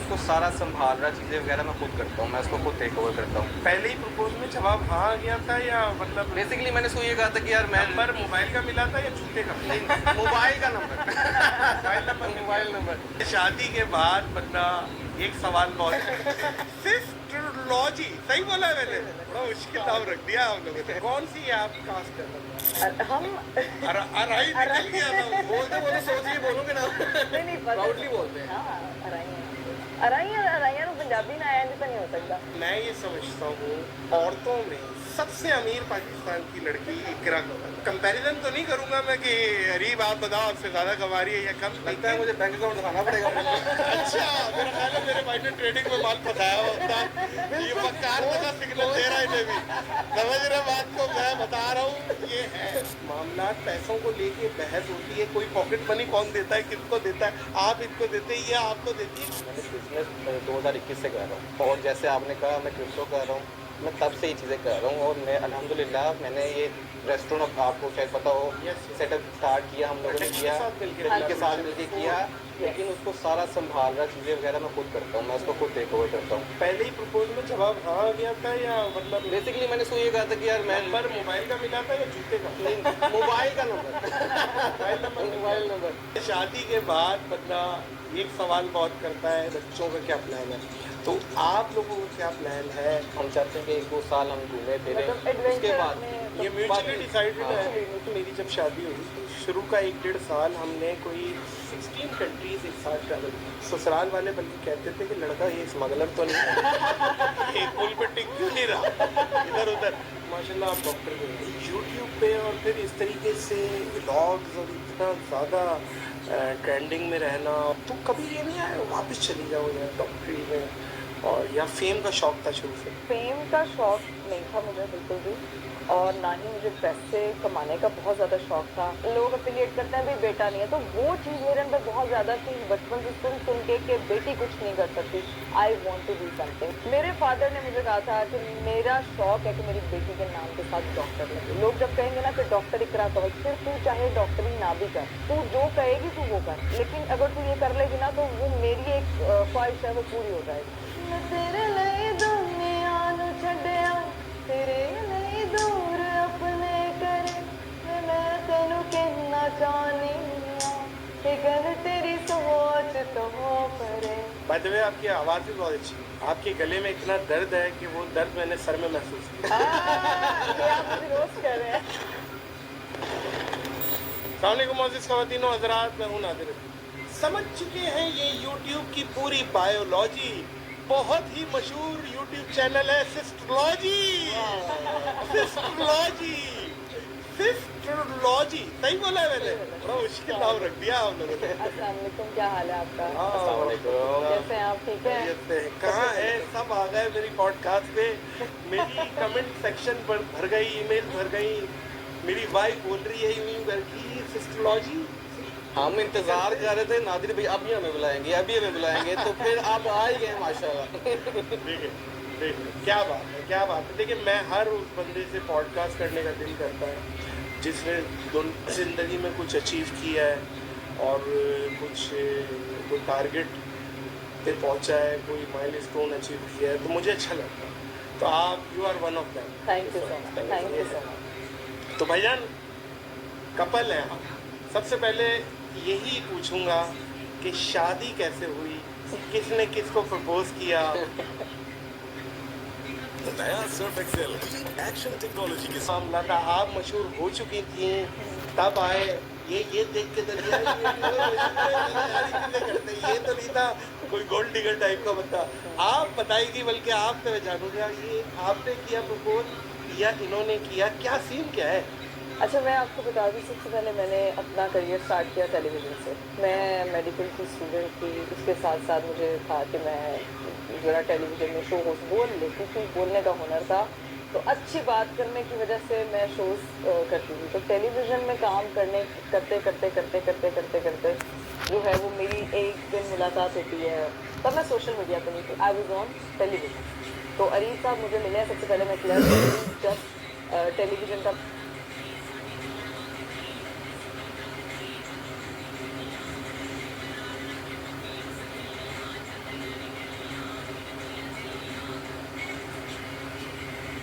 उसको सारा संभाल रहा, चीज़ें वगैरह मैं खुद करता हूँ, मैं उसको खुद टेक ओवर करता हूँ। पहले ही प्रपोज में जवाब हाँ आ गया था या मतलब बेसिकली मैंने उसको ये कहा था कि यार मैं नंबर मोबाइल का मिला था या जूते का मिला? नहीं, मोबाइल का नंबर मोबाइल नंबर मिल मोबाइल गया। नंबर। शादी के बाद बंदा एक सवाल बहुत सिस्टरलॉजी सही बोला है मैंने? बड़ा मुश्किल नाम रख दिया हम लोगों ने। कौन सी आप कास्ट कर हम अराई निकल गया था। बोलते बोलते सोच के बोलोगे ना, नहीं प्राउडली बोलते हैं। हाँ अराइयां तो पंजाबी ना आया तो नहीं हो सकता। मैं ये समझता हूँ औरतों में सबसे अमीर पाकिस्तान की लड़की इकरा कपूर। कंपैरिजन तो नहीं करूंगा मैं कि अरीब आप बताओ आपसे ज्यादा कमा रही है या कम। लगता है मुझे बैंक अकाउंट दिखाना पड़ेगा। अच्छा मेरा ख्याल है मेरे भाई ने ट्रेडिंग में माल फंसाया होता। ये मक्कार का सिग्नल दे रहा है इन्हें भी। समझ रहे बात को? मैं बता रहा हूँ ये है मामला। पैसों को लेके बहस होती है, कोई पॉकेट मनी कौन देता है, किसको देता है, आप इसको देते हैं या आपको देती है। मैंने बिजनेस 2021 से कर रहा हूँ और जैसे आपने कहा मैं क्रिप्टो कर रहा हूँ, मैं तब से ये चीज़ें कर रहा हूँ और मैं अल्हम्दुलिल्लाह मैंने ये रेस्टोरेंट आपको शायद पता हो सेटअप स्टार्ट किया हम लोगों ने किया के साथ मिलकर किया, लेकिन उसको सारा संभाल रहा, चीज़ें वगैरह मैं खुद करता हूँ, मैं उसको खुद टेक ओवर करता हूँ। पहले ही प्रपोज में जवाब हाँ आ गया था या मतलब बेसिकली मैंने उसको ये कहा था कि यार मैं नंबर मोबाइल का मिला था या जूते का? नहीं, मोबाइल का नंबर मोबाइल नंबर। शादी के बाद बंदा एक सवाल बहुत करता है, बच्चों का क्या प्लान है? तो आप लोगों का क्या प्लान है? हम चाहते हैं कि 1-2 साल हम घूमे फिरे, मतलब उसके बाद ये म्यूचुअली डिसाइडेड है। मेरी जब शादी हुई तो शुरू का 1-1.5 साल हमने कोई 16 कंट्रीज एक साथ ट्रैवल किया। ससुराल वाले बल्कि कहते थे कि लड़का ये स्मगलर तो नहीं एक पुल पे टिक क्यों नहीं रहा इधर उधर। माशाल्लाह आप डॉक्टर बन यूट्यूब पे और फिर इस तरीके से व्लॉग्स और इतना ज़्यादा ट्रेंडिंग में रहना, तो कभी ये नहीं आया वापस चली जाओ यार डॉक्टरी में? और या फेम का शौक था शुरू से? फेम का शौक नहीं था मुझे बिल्कुल भी, और ना ही मुझे पैसे कमाने का बहुत ज़्यादा शौक था। लोग अफिलिएट करते हैं भाई बेटा नहीं है, तो वो चीज़ मेरे अंदर बहुत ज़्यादा थी बचपन से सुन सुन के कि बेटी कुछ नहीं कर सकती। I want to do something. मेरे फादर ने मुझे कहा था कि मेरा शौक है कि मेरी बेटी के नाम के साथ डॉक्टर लगे। लोग जब कहेंगे ना कि डॉक्टर इकरा कवल, फिर तू चाहे डॉक्टरी ना भी कर, तू जो कहेगी तू वो कर, लेकिन अगर तू ये कर लेगी ना तो वो मेरी एक ख्वाहिश है वो पूरी हो जाएगी। मैं तेरे लिए दुनिया नू छड्डिया, तेरे लिए दूर अपने करे, मैं तेनू कहना चाहनी कि गल तेरी सोच तो परे। बाय द वे आपकी आवाज़ भी बहुत अच्छी है। आपके गले में इतना दर्द है कि वो दर्द मैंने सर में महसूस किया। ये आप मुझे रोस्ट कर रहे हैं। अस्सलामुअलैकुम मोअज़्ज़िज़ ख़वातीनो हज़रात, मैं हूं नादिर। समझ चुके हैं ये यूट्यूब की पूरी बायोलॉजी। बहुत ही मशहूर यूट्यूब चैनल है सिस्टरलॉजी। सिस्टरलॉजी सिस्टरलॉजी सही बोला है मैंने? बड़ा मुश्किल नाम रख दिया हम लोगों ने। अस्सलाम वालेकुम, क्या हाल है आपका? अस्सलाम वालेकुम। कैसे हैं आप? ठीक है? खैरियत से? कहाँ है सब? आ गए मेरी पॉडकास्ट पे। मेरी कमेंट सेक्शन पर भर गई, ईमेल भर गई। मेरी वाइफ बोल रही है यूं करके सिस्टरलॉजी। हम इंतजार कर रहे थे नादिर भाई अभी हमें बुलाएंगे, अभी हमें बुलाएंगे, तो फिर आप आ ही गए माशाल्लाह। देखिए क्या बात है, क्या बात है। देखिए मैं हर उस बंदे से पॉडकास्ट करने का दिल करता है जिसने ज़िंदगी में कुछ अचीव किया है और कुछ कोई टारगेट पे पहुंचा है, कोई माइलस्टोन अचीव किया है, तो मुझे अच्छा लगता है। तो आप you are one of them. Thank you so much, thank you so much. तो भाईजान कपल हैं हम। सबसे पहले यही पूछूंगा कि शादी कैसे हुई, किसने किसको प्रपोज किया? नया सर्फ एक्सेल एक्शन टेक्नोलॉजी के साथ मामला था, आप मशहूर हो चुकी थी तब आए। ये देख के तो करते ये तो नहीं था कोई गोल्ड डिगर टाइप का बंदा। आप बताएगी, बल्कि आपसे मैं जानूंगा ये आपने किया प्रपोज या इन्होंने किया, क्या सीन क्या है? अच्छा मैं आपको बता दूँ, सबसे पहले मैंने अपना करियर स्टार्ट किया टेलीविज़न से। मैं मेडिकल की स्टूडेंट थी, उसके साथ साथ मुझे था कि मैं ज़रा टेलीविज़न में शो होस्ट बोल लेती थी, बोलने का हुनर था, तो अच्छी बात करने की वजह से मैं शोज़ करती थी। तो टेलीविज़न में काम करते करते जो है वो मेरी एक दिन मुलाकात होती है। तब मैं सोशल मीडिया पर नहीं थी, आई वॉज ऑन टेलीविज़न। तो अरीब साहब मुझे मिले हैं। सबसे पहले मैं क्लियर जब टेलीविज़न का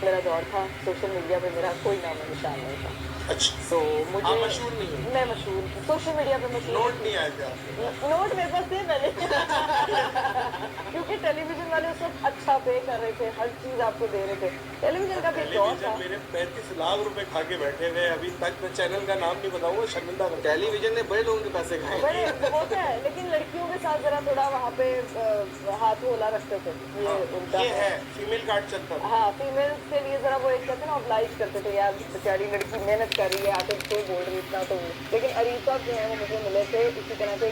मेरा दौर था, सोशल मीडिया पे मेरा कोई नाम और निशान नहीं था। अच्छा, तो मुझे आप मशहूर नहीं हो? मैं मशहूर सोशल मीडिया पे मशहूर नोट नहीं आए थे आपके? नोट मेरे पास थे पहले क्योंकि टेलीविजन वाले उस वक्त अच्छा पे कर रहे थे, हर चीज आपको दे रहे थे। टेलीविजन का भी दौर था। टेलीविजन मेरे 35 लाख रुपए खा के बैठे हुए, अभी तक मैं चैनल का नाम नहीं बताऊंगा, शर्मिंदा कर टेलीविजन ने बड़े लोगों के पैसे खाए। बड़े वो तो है, लेकिन लड़कियों के साथ जरा थोड़ा वहाँ पे हाथ होला रखते थे, ये उनका ये है फीमेल कार्ड चलता था। हाँ, फीमेल्स के लिए जरा वो एक कहते हैं ना, ऑब्लाइज करते थे, यार बेचारी लड़की मेहनत कर रही है, आके कोई बोल रही इतना तो। लेकिन अरीसा जो है वो मुझे मिले थे इसी तरह के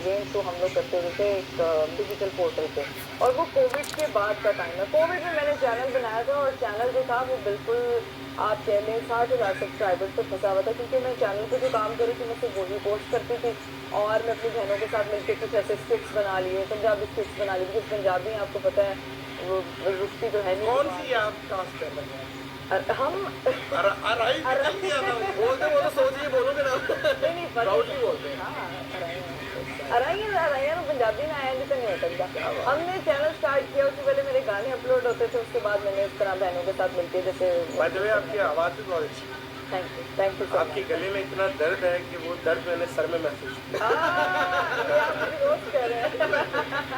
गेम शो हम लोग करते हुए थे एक डिजिटल पोर्टल पे, और वो कोविड के बाद का टाइम है। कोविड में मैंने चैनल बनाया था, और चैनल जो था वो बिल्कुल आप कह लें 60,000 सब्सक्राइबर्स पर फंसा हुआ था, क्योंकि मैं चैनल पे जो काम कर रही थी मैं सिर्फ वही पोस्ट करती थी, और मैं अपनी बहनों के साथ मिलकर कुछ ऐसे स्क्रिप्ट्स बना लिए, पंजाबी स्क्रिप्ट्स बना ली, क्योंकि पंजाबी आपको पता है वो रुकती तो है नहीं। कौन सी आप टास्क कर रहे हैं? हम अराई निकल गया था वो। बोलते वो तो सोचिए बोलोगे ना। नहीं प्राउडली बोलते हैं। हाँ, अराइयां तो पंजाबी में आया भी तो नहीं हो सकता। हमने चैनल स्टार्ट किया, उससे पहले मेरे गाने अपलोड होते थे, उसके बाद मैंने इस तरह बहनों के साथ मिलके जैसे। बाय द वे आपकी आवाज़ भी बहुत अच्छी है। थैंक यू सो आपके गले में इतना दर्द है कि वो दर्द मैंने सर में महसूस किया। आप मुझे रोस्ट कर रहे हैं।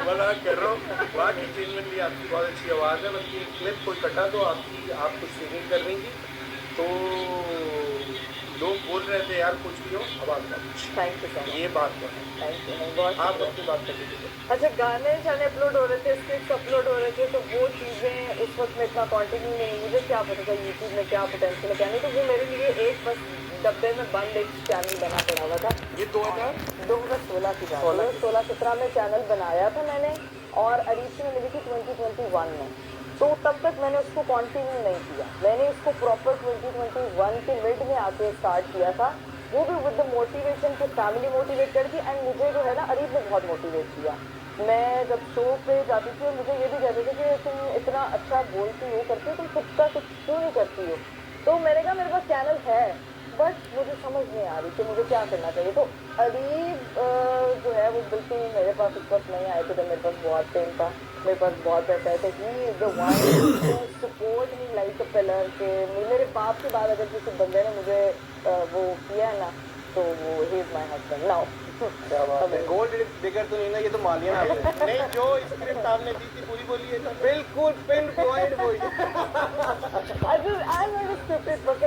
वाला कर रहा हूँ, बाकी जेनवनली आपकी बहुत अच्छी आवाज़ है, बल्कि एक क्लिप कोई कटा तो आप कुछ सिंगिंग कर रही थी, तो लोग बोल रहे थे यार कुछ भी हो आवाज़ का कुछ। Thank you so much. ये बात तो है। थैंक यू, बहुत आप अपनी बात कर लीजिए। अच्छा, गाने शाने अपलोड हो रहे थे, स्क्रिप्ट अपलोड हो रहे थे, तो वो चीज़ें उस वक्त में इतना कंटिन्यू नहीं, मुझे क्या पता था यूट्यूब में क्या पोटेंशियल है क्या नहीं, तो वो मेरे लिए एक बस डब्बे में बंद एक चैनल बना पड़ा हुआ था। ये 2016 की बात, 16-17 में चैनल बनाया था मैंने, और अरीब में मिली थी 2021 में, तो तब तक मैंने उसको कंटिन्यू नहीं किया। मैंने उसको प्रॉपर 2021 के मिड में आके स्टार्ट किया था, वो भी विद द मोटिवेशन कि फैमिली मोटिवेट कर दी, एंड मुझे जो है ना अरीब ने बहुत मोटिवेट किया। मैं जब शो पे जाती थी, मुझे ये भी कहते थे कि तुम इतना अच्छा बोलती हो करती हो, तुम खुद का कुछ क्यों नहीं करती हो। तो मैंने कहा मेरे पास चैनल है, बट मुझे समझ नहीं आ रही कि मुझे क्या करना चाहिए। तो अरीब जो है वो बिल्कुल मेरे पास उस वक्त नहीं आए थे, तो मेरे पास बहुत पेन था, मेरे पास बहुत पैसा है, he is the one support me like a pillar. के मेरे बाप के बाद अगर किसी बंदे ने मुझे वो किया है ना, तो वो he is my husband now. Gold digger तो नहीं ना, ये तो मान लिया ना आपने। नहीं, जो स्क्रिप्ट आपने दी थी पूरी बोलिए ना। बिल्कुल पिन पॉइंट वही।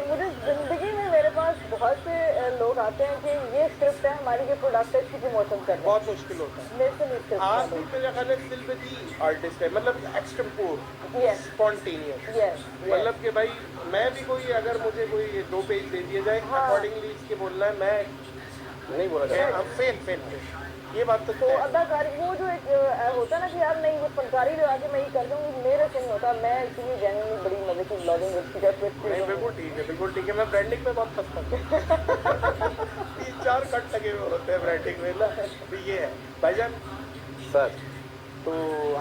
मुझे जिंदगी में मेरे पास बहुत से लोग आते हैं कि ये स्क्रिप्ट है हमारी, ये प्रोडक्ट है, इसकी प्रमोशन करना बहुत मुश्किल होता है। मेरे से नहीं स्क्रिप्ट आप भी मेरे ख्याल में दिल पे दी आर्टिस्ट है, मतलब एक्सट्रीम यस स्पॉन्टेनियस, यस मतलब कि भाई मैं भी कोई अगर मुझे कोई 2 पेज दे दिए जाए हाँ। अकॉर्डिंगली इसके बोलना है, मैं नहीं बोला मैं फेल ये बात तो तो है। अदाकारी वो जो एक होता है ना कि यार नहीं ये फनकारी लगा के मैं ही कर दूँगी, मेरे से नहीं होता। मैं इसीलिए जेन्युइनली बड़ी मजे की ब्लॉगिंग नहीं बिल्कुल ठीक है, मैं ब्रांडिंग में बहुत फंसता हूँ। 3-4 कट लगे हुए होते हैं ब्रांडिंग में ना, तो ये है भाईजान। सर। तो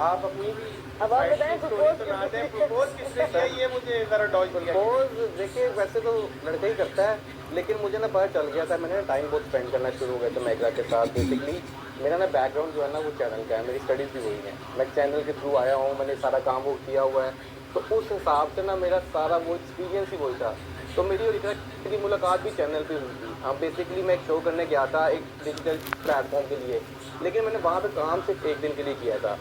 आप अपनी भी अब आप बताएं प्रपोज किसने किया, ये मुझे जरा डॉज बन गया। सपोज देखिए वैसे तो लड़का ही करता है, लेकिन मुझे ना पता चल गया था, मैंने टाइम बहुत स्पेंड करना शुरू हो गया था मैगरा के साथ। बेसिकली मेरा ना बैकग्राउंड जो है ना वो चैनल का है, मेरी स्टडीज़ भी वही है, मैं चैनल के थ्रू आया हूँ, मैंने सारा काम वो किया हुआ है, तो उस हिसाब से ना मेरा सारा वो एक्सपीरियंस ही वही था। तो मेरी और इकरा की मुलाकात भी चैनल पे हुई थी। हाँ, बेसिकली मैं एक शो करने गया था एक डिजिटल प्लेटफॉर्म के लिए, लेकिन मैंने वहाँ पे काम सिर्फ 1 दिन के लिए किया था,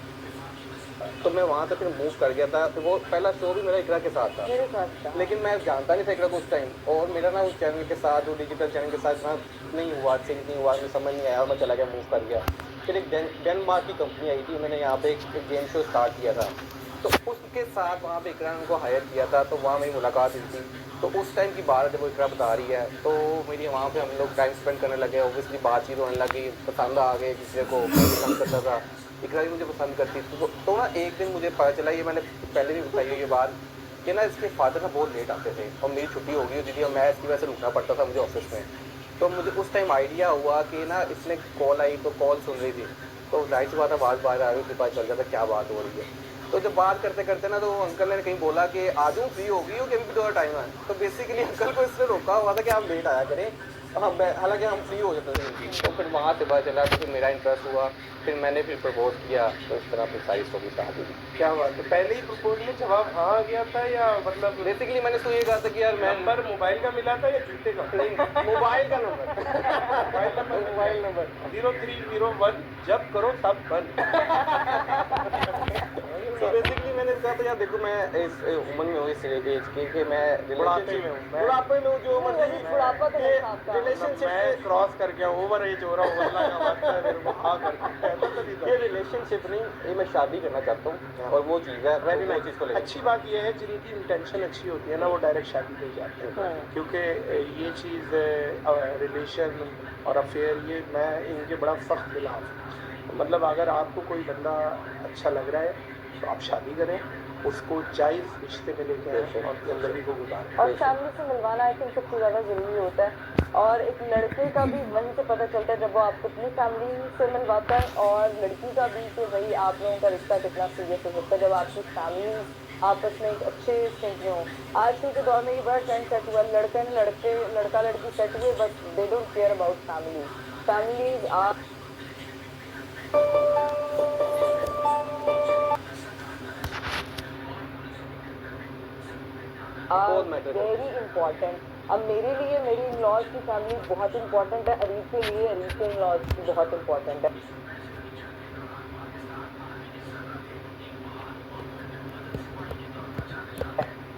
तो मैं वहाँ से फिर मूव कर गया था। तो वो पहला शो भी मेरा इकरा के साथ था, मेरे साथ था। लेकिन मैं जानता नहीं था इकरा को उस टाइम, और मेरा ना उस चैनल के साथ, वो डिजिटल चैनल के साथ ना नहीं हुआ, सिंक नहीं हुआ, मुझे समझ नहीं आया और मैं चला गया, मूव कर गया। फिर एक डेनमार्क की कंपनी आई थी, मैंने यहाँ पे एक गेम शो स्टार्ट किया था, तो उसके साथ वहाँ पे इकरा ने उनको हायर किया था, तो वहाँ मेरी मुलाकात हुई थी। तो उस टाइम की बात जब वो इकरा बता रही है, तो मेरी वहाँ पे हम लोग टाइम स्पेंड करने लगे, ऑब्वियसली बातचीत होने लगी, पसंद आ गए दूसरे को, पसंद करता था, इकरा भी मुझे पसंद करती थी। तो ना एक दिन मुझे पता चला, ये मैंने पहले भी बताई है ये बात, कि ना इसके फादर ना बहुत लेट आते थे और मेरी छुट्टी हो गई होती थी और मैं इसकी वजह से रुकना पड़ता था मुझे ऑफिस में। तो मुझे उस टाइम आइडिया हुआ कि ना इसने कॉल आई, तो कॉल सुन रही थी, तो जाहिर सी बात आवाज़ बाहर आ रही थी, पता चल जाता क्या बात हो रही है। तो जब बात करते करते ना, तो अंकल ने कहीं बोला कि आ जाऊँ, फ्री हो गई हो कि अभी भी थोड़ा टाइम है। तो बेसिकली अंकल को इसने रोका हुआ था कि आप लेट आया करें, हाँ मैं हालांकि हम फ्री हो जाते थे तो फिर वहाँ से पता चला कि मेरा इंटरेस्ट हुआ, फिर मैंने फिर प्रपोज किया, तो इस तरह फिर सारी स्टोरी स्टार्ट हुई। क्या बात है, पहले ही प्रपोज में जवाब हाँ आ गया था या मतलब बेसिकली मैंने उसको ये कहा था कि यार मैं नंबर मोबाइल का मिला था या जूते का? मोबाइल का नंबर मोबाइल नंबर 0301 जब करो तब बंद। तो बेसिकली मैंने कहा था यार देखो मैं इस उम्र में हूँ, इस एज की मैं बुढ़ापे में हूँ, बुढ़ापे में हूँ, जो मर्जी बुढ़ापा तो नहीं था आपका। रिलेशनशिप मैं क्रॉस कर गया, ओवर एज हो रहा हूँ, अल्लाह का वास्ता है मेरे को हाँ करके पहले तो नहीं था। ये रिलेशनशिप नहीं, ये मैं शादी करना चाहता हूँ और वो चीज़ है, वेरी वो नाइस। चीज़ को लेकर अच्छी बात यह है जिनकी इंटेंशन अच्छी होती है ना, वो डायरेक्ट शादी पे जाते हैं, क्योंकि ये चीज़ रिलेशन और अफेयर ये मैं इनके बड़ा सख्त खिलाफ हूँ। मतलब अगर आपको कोई बंदा अच्छा लग रहा है तो आप शादी करें, उसको जायज़ रिश्ते में लेके आएं और ज़िंदगी को गुजारें। और फैमिली से मिलवाना आई थिंक सबसे ज़्यादा ज़रूरी होता है। और एक लड़के का भी वहीं से पता चलता है जब वो आपको अपनी फैमिली से मिलवाता है, और लड़की का भी कि भाई आप लोगों का रिश्ता कितना सीरियस हो सकता है जब आपकी फैमिली आपस में एक अच्छे स्थिति में हो। आजकल के दौर में ये बड़ा ट्रेंड सेट हुआ, लड़का लड़की सेट हुए, बस they don't care about families are very important. अब मेरे लिए मेरी इन लॉज की फैमिली बहुत इंपॉर्टेंट है, अरीब के लिए अरीब के इन लॉज की बहुत इंपॉर्टेंट है।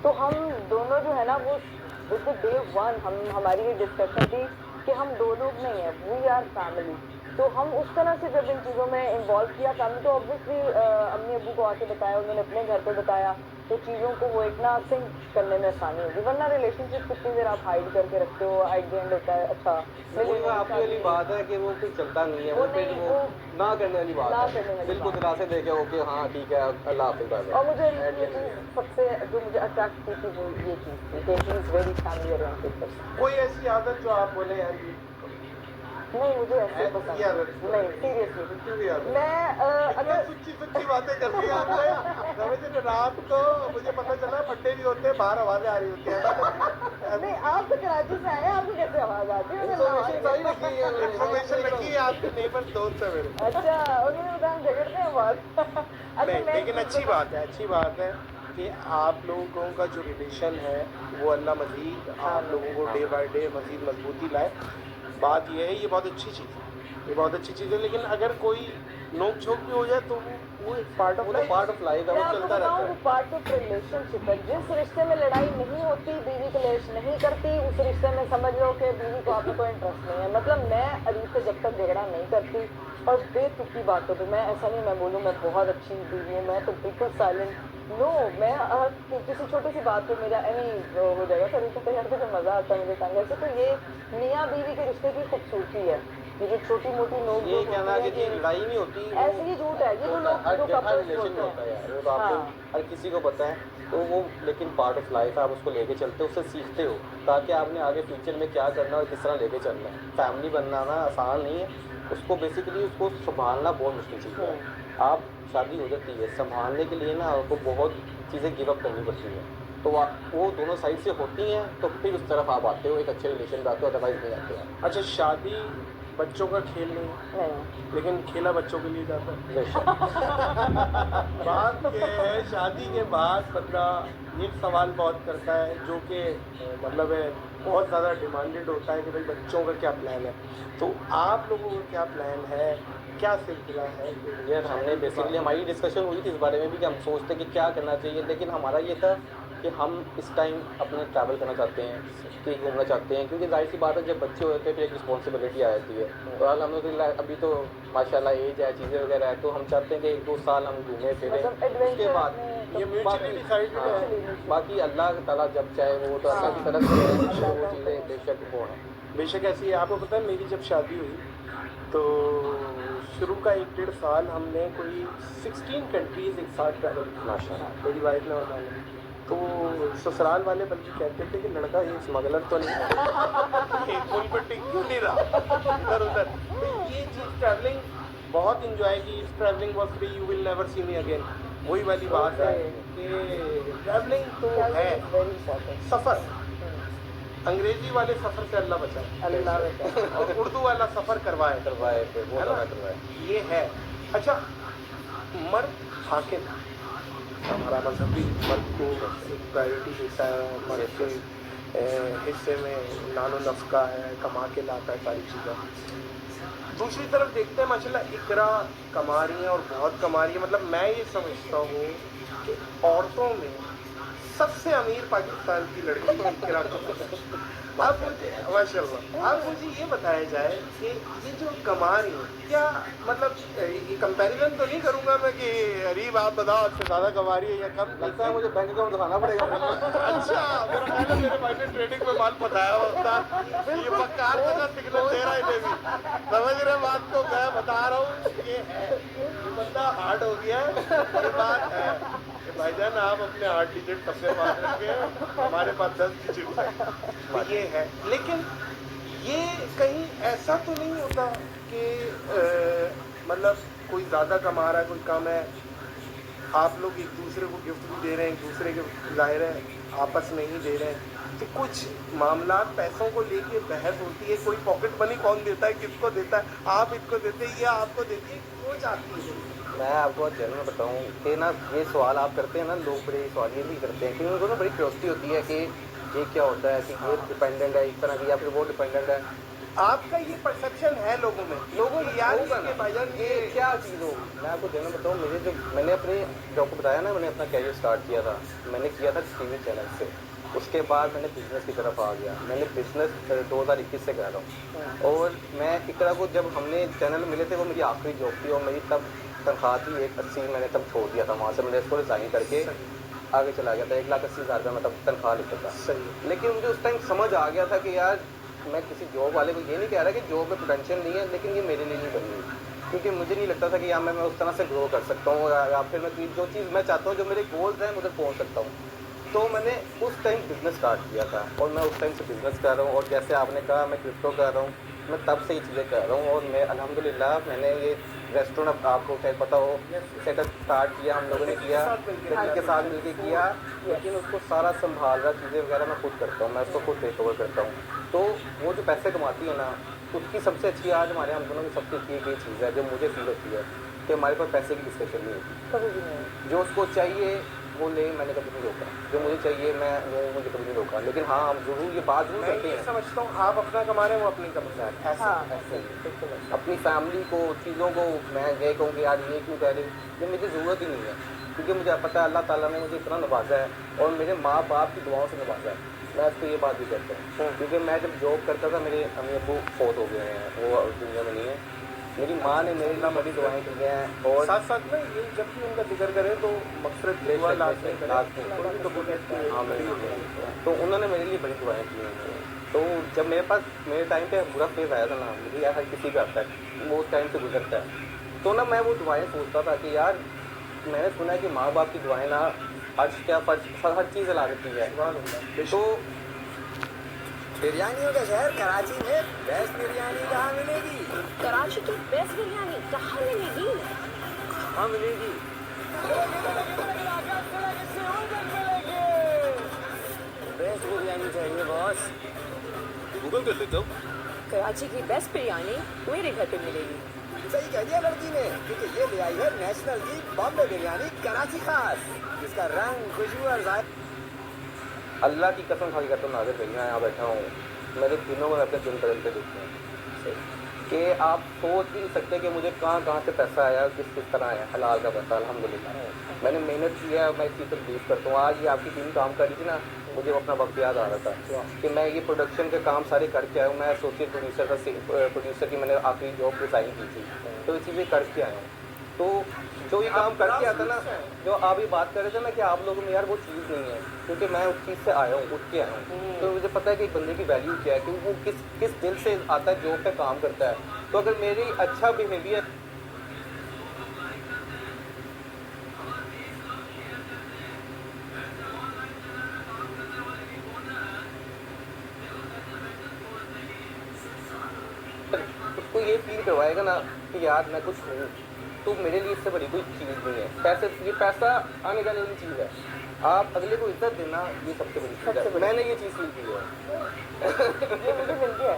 तो हम दोनों जो है ना वो विद डे वन हमारी ये डिस्कशन थी कि हम दो लोग नहीं है, वी आर फैमिली। तो हम उस तरह से जब इन चीज़ों में इन्वॉल्व किया फैमिली, तो ऑब्वियसली अम्मी अबू को आके बताया, उन्होंने अपने घर पे बताया, तो चीज़ों को वो एक ना सिंक करने में आसानी होगी। वरना रिलेशनशिप कितनी देर आप हाइड करके रखते हो, एट द एंड होता है अच्छा आपकी वाली बात है कि वो कुछ चलता नहीं है, वो फिर नहीं, वो वो ना करने वाली बात ना है, करने वाली बिल्कुल बात। दिला से देखे ओके हाँ ठीक है अल्लाह हाफिज़ बाय बाय। और मुझे ये चीज़ सबसे जो मुझे अट्रैक्ट की थी वो ये चीज़ थी कि he is very family oriented person. कोई ऐसी आदत जो आप बोले यार ये नहीं मुझे ऐसे पसंद यार नहीं, सीरियसली क्यों यार मैं अगर सच्ची बातें करती है आपने समझ, रात को मुझे पता चला फट्टे भी होते हैं, बाहर आवाजें आ रही होती है। नहीं, आप तो कराची से आए, आपको कैसे आवाज आती है? इन्फॉर्मेशन रखी है आपके नेबर दोस्त है मेरे। अच्छा, उन्होंने बताया हम झगड़ते हैं बहुत। अच्छा, नहीं मैं लेकिन अच्छी बात है कि आप लोगों का जो रिलेशन है वो अल्लाह मजीद आप लोगों को डे बाय डे मजीद मजबूती लाए। बात यह है, ये बहुत अच्छी चीज़ है, ये बहुत अच्छी चीज़ है, लेकिन अगर कोई नोक झोंक भी हो जाए तो वो एक पार्ट ऑफ लाइफ है, वो चलता रहता है। पार्ट ऑफ रिलेशनशिप है। जिस रिश्ते में लड़ाई नहीं होती, बीवी क्लेश नहीं करती, उस रिश्ते में समझ लो कि बीवी को आपको कोई इंटरेस्ट नहीं है। मतलब मैं अरीब से जब तक झगड़ा नहीं करती और बेतुकी बातों पे, मैं ऐसा नहीं मैं बोलूँ मैं बहुत अच्छी बीवी हूँ, मैं तो बिल्कुल साइलेंट नो, मैं किसी छोटी सी बात पे मेरा ऐसे हो जाएगा सर, तो कहीं तो मज़ा आता है मुझे तंग ऐसे। तो ये मियाँ बीवी के रिश्ते की खूबसूरती है, ये जो छोटी मोटी लोग ये कहना कि जी लड़ाई नहीं होती, ऐसे ही झूठ है, ये जो लोग जो कपल्स होते होता है हैं। यार, वो तो आपको हर किसी को पता है, तो वो लेकिन पार्ट ऑफ लाइफ है, आप उसको लेके चलते हो, उससे सीखते हो ताकि आपने आगे फ्यूचर में क्या करना और किस तरह लेके चलना है। फैमिली बनाना आसान नहीं है, उसको बेसिकली उसको संभालना बहुत मुश्किल चीज़ है। आप शादी हो जाती है, संभालने के लिए ना आपको बहुत चीज़ें गिव अप करनी पड़ती हैं, तो वो दोनों साइड से होती हैं, तो फिर उस तरफ आप आते हो, एक अच्छे रिलेशन में आते हो, अदरवाइज नहीं आते हो। अच्छा, शादी बच्चों का खेल नहीं, लेकिन खेला बच्चों के लिए जाता है। बेशक। बात ये है, शादी के बाद बंदा एक सवाल बहुत करता है जो कि मतलब है बहुत ज़्यादा डिमांडेड होता है कि भाई बच्चों का क्या प्लान है। तो आप लोगों का क्या प्लान है, क्या सिलसिला है? यार हमने बेसिकली हमारी डिस्कशन हुई थी इस बारे में भी कि हम सोचते कि क्या करना चाहिए, लेकिन हमारा ये था कि हम इस टाइम अपने ट्रैवल करना चाहते हैं, कहीं घूमना चाहते हैं, क्योंकि जाहिर सी बात है जब बच्चे होते हैं फिर एक रिस्पॉन्सिबिलिटी आ जाती है। तो अलहमदिल्ला अभी तो माशाल्लाह एज है, चीज़ें वगैरह है, तो हम चाहते हैं कि 1-2 साल हम घूमें फिरें, उसके बाद ये म्यूचुअली डिसाइडेड है। बाकी अल्लाह ताला जब चाहे वो तो अल्लाह की तरफ से है, वो चीज़ें बेशक वो हैं। बेशक ऐसी है। आपको पता है मेरी जब शादी हुई तो शुरू का 1-1.5 साल हमने कोई 16 कंट्रीज़ एक साथ ट्रैवल किया माशाल्लाह। मेरी वाइफ ने और मैंने। तो ससुराल वाले बल्कि कहते थे कि लड़का ये स्मगलर तो नहीं है, पुल पर टिक क्यों नहीं रहा इधर उधर। तो ये चीज़ ट्रैवलिंग बहुत इंजॉय की। इस travelling was free, you will never see me again. वही वाली बात है कि ट्रैवलिंग तो है, सफ़र अंग्रेजी वाले सफ़र से अल्लाह बचाए अल्लाह बचाए। और उर्दू वाला सफ़र करवाए करवाए फिर वो है ना? ज़्यादा करवाए। ये है। अच्छा, मर्द हाकिम, हमारा मजहब भी मर्द को एक प्रायोरिटी देता है, मर्द के हिस्से में नानो नफ्का है, कमा के लाता है सारी चीज़ें। दूसरी तरफ देखते हैं माशाल्लाह इकरा कमा रही हैं और बहुत कमा रही है। मतलब मैं ये समझता हूँ कि औरतों में सबसे अमीर पाकिस्तान की लड़की इकरा कपूर है। अब मुझे माशाल्लाह, अब मुझे ये बताया जाए कि ये जो कमा रही है क्या, मतलब ये कंपैरिजन तो नहीं करूँगा मैं कि अरीब आप बताओ आपसे ज़्यादा कमा रही है या कम। लगता है मुझे बैंक अकाउंट दिखाना पड़ेगा। अच्छा, मेरा ख्याल है मेरे भाई ने ट्रेडिंग में माल बताया होता, ये बकार का सिग्नल दे रहा है इन्हें भी। समझ रहे बात को, मैं बता रहा हूँ ये है, ये बंदा हार्ड हो गया है, ये बात है कि भाईजान आप अपने 8 डिजिट सबसे पास रखें, हमारे पास 10 डिजिट है, तो ये है। लेकिन ये कहीं ऐसा तो नहीं होता कि मतलब कोई ज़्यादा कमा रहा है कोई कम है, आप लोग एक दूसरे को गिफ्ट भी दे रहे हैं, एक दूसरे के ज़ाहिर है आपस में ही दे रहे हैं, तो कुछ मामला पैसों को लेके बहस होती है, कोई पॉकेट मनी कौन देता है, किसको देता है, आप इसको देते हैं या आपको देती है, क्यों जाती है? मैं आपको जनरल बताऊँ कि ना ये सवाल आप करते हैं ना, लोग बड़े सवाल ये भी करते हैं कि उनको ना बड़ी क्यूरियोसिटी होती है कि ये क्या होता है कि ये डिपेंडेंट है इस तरह की या फिर वो डिपेंडेंट है। आपका ये परसेप्शन है लोगों में, लोगों को यार होगा ये ना भाईजान ये क्या चीज़ हो। मैं आपको जनरल बताऊँ, मैंने अपने जॉब को बताया ना, मैंने अपना कैरियर स्टार्ट किया था, मैंने किया था टीवी चैनल से। उसके बाद मैंने बिज़नेस की तरफ आ गया, मैंने बिज़नेस 2021 से कर रहा हूँ। और मैं इकरा को जब हमने चैनल मिले थे वो मेरी आखिरी जॉब थी और मेरी तब तनख्वाह थी 180। मैंने तब छोड़ दिया था वहाँ से, मैंने इसको रिज़ाइन करके आगे चला गया था। 1,80,000 का मतलब तनख्वाह लेता था। सही। लेकिन मुझे उस टाइम समझ आ गया था कि यार मैं किसी जॉब वाले को ये नहीं कह रहा कि जॉब में पोटेंशियल नहीं है, लेकिन ये मेरे लिए नहीं बनी हुई, क्योंकि मुझे नहीं लगता था कि यार मैं उस तरह से ग्रो कर सकता हूँ या फिर मैं जो चीज़ मैं चाहता हूँ, जो मेरे गोल्स हैं, उधर पहुँच सकता हूँ। तो मैंने उस टाइम बिज़नेस स्टार्ट किया था और मैं उस टाइम से बिज़नेस कर रहा हूँ। और जैसे आपने कहा मैं क्रिप्टो कर रहा हूँ, मैं तब से ये चीज़ें कर रहा हूँ। और मैं अल्हम्दुलिल्लाह मैंने ये रेस्टोरेंट, आपको शायद पता हो, सेटअप स्टार्ट किया हम लोगों ने किया, लड़की के साथ मिलकर किया, लेकिन उसको सारा संभाल रहा, चीज़ें वगैरह मैं खुद करता हूँ, मैं उसको खुद टेक ओवर करता हूँ। तो वो जो पैसे कमाती है ना, उसकी सबसे अच्छी, आज हमारे हम दोनों की सबसे अच्छी एक चीज़ है जो मुझे फील होती है कि हमारे पास पैसे की डिस्कशन नहीं होती। कभी भी नहीं। जो उसको चाहिए वो ले, मैंने कभी नहीं रोका, जो मुझे चाहिए मैं वो मुझे कभी नहीं रोका। लेकिन हाँ, हम ज़रूर ये बात ज़रूर मैं करते ये हैं, समझता हूँ आप अपना कमा रहे हैं, वो अपनी कमा रहे हैं, ऐसा हाँ, ऐसे ही बिल्कुल। अपनी फैमिली को, चीज़ों को मैं ये कहूँ कि यार ये क्यों कह रही, ये मुझे ज़रूरत ही नहीं है, क्योंकि मुझे पता है अल्लाह ताला ने मुझे इतना नवाजा है और मेरे माँ बाप की दुआओं से नवाजा है। मैं उसको ये बात भी कहता हूँ, क्योंकि मैं जब जॉब करता था मेरे अम्मी अब्बू फौत हो गए हैं, वो दुनिया में नहीं है। मेरी माँ ने मेरे लिए बड़ी दुआएं की हैं और साथ साथ में ये जब भी उनका जिक्र करें तो मकसद की दुआ लाजमी करें, कोई भी कबूलियत की हाँ तो उन्होंने मेरे लिए बड़ी दुआएं की हैं। तो जब मेरे टाइम पे बुरा फेज आया था ना, मुझे यार हर किसी का आता है, वो उस टाइम से गुजरता है, तो ना मैं वो दुआएं सोचता था कि यार मैंने सुना है कि माँ बाप की दुआएं ना अर्श क्या फर्श हर चीज़ ला देती है। तो बिरयानियों का शहर कराची में बेस्ट बिरयानी कहाँ मिलेगी? कराची की बेस्ट बिरयानी कहाँ मिलेगी? कहाँ मिलेगी? बेस्ट बिरयानी चाहिए बॉस। गूगल कर लेता हूँ। कराची की बेस्ट बिरयानी मेरे घर पे मिलेगी। सही कह दिया लड़की ने, क्योंकि ये ले आई है नेशनल की बॉम्बे बिरयानी कराची खास, जिसका रंग, खुशबू और जायका अल्लाह की कसम खा के कहता हूँ, नाज़िर भाई मैं यहाँ बैठा हूँ, मेरे दिनों में अपने दिन बदलते देखते हैं कि आप सोच भी नहीं सकते कि मुझे कहाँ कहाँ से पैसा आया, किस तरह आया, हलाल का पैसा अल्हम्दुलिल्लाह। मैंने मेहनत किया, मैं इस चीज़ पर बिलीव करता हूँ। आज ये आपकी टीम काम कर रही थी ना, मुझे अपना वक्त याद आ रहा था कि मैं ये प्रोडक्शन के काम सारे करके आया हूँ। मैं एसोसिएट प्रोड्यूसर था, प्रोड्यूसर की मैंने आखिरी जॉब रिज़ाइन की थी, तो ये चीज़ें करके आया हूँ। तो जो ये काम करके आता ना, जो आप ये बात कर रहे थे ना कि आप लोगों में यार वो चीज़ नहीं है, क्योंकि मैं उस चीज़ से आया हूँ, उठ के आया हूँ, तो मुझे पता है कि बंदे की वैल्यू क्या है, कि वो किस दिल से आता है, जॉब पे काम करता है। तो अगर मेरी अच्छा बिहेवियर उसको ये फील करवाएगा ना कि यार मैं कुछ हूँ, तो मेरे लिए इससे बड़ी कोई चीज़ नहीं है। पैसे, ये पैसा आने जाने वाली चीज़ है, आप अगले को इज्जत देना ये सबसे बड़ी चीज़ है। मैंने ये चीज़ सीखी है। ये मुझे मिल गया है।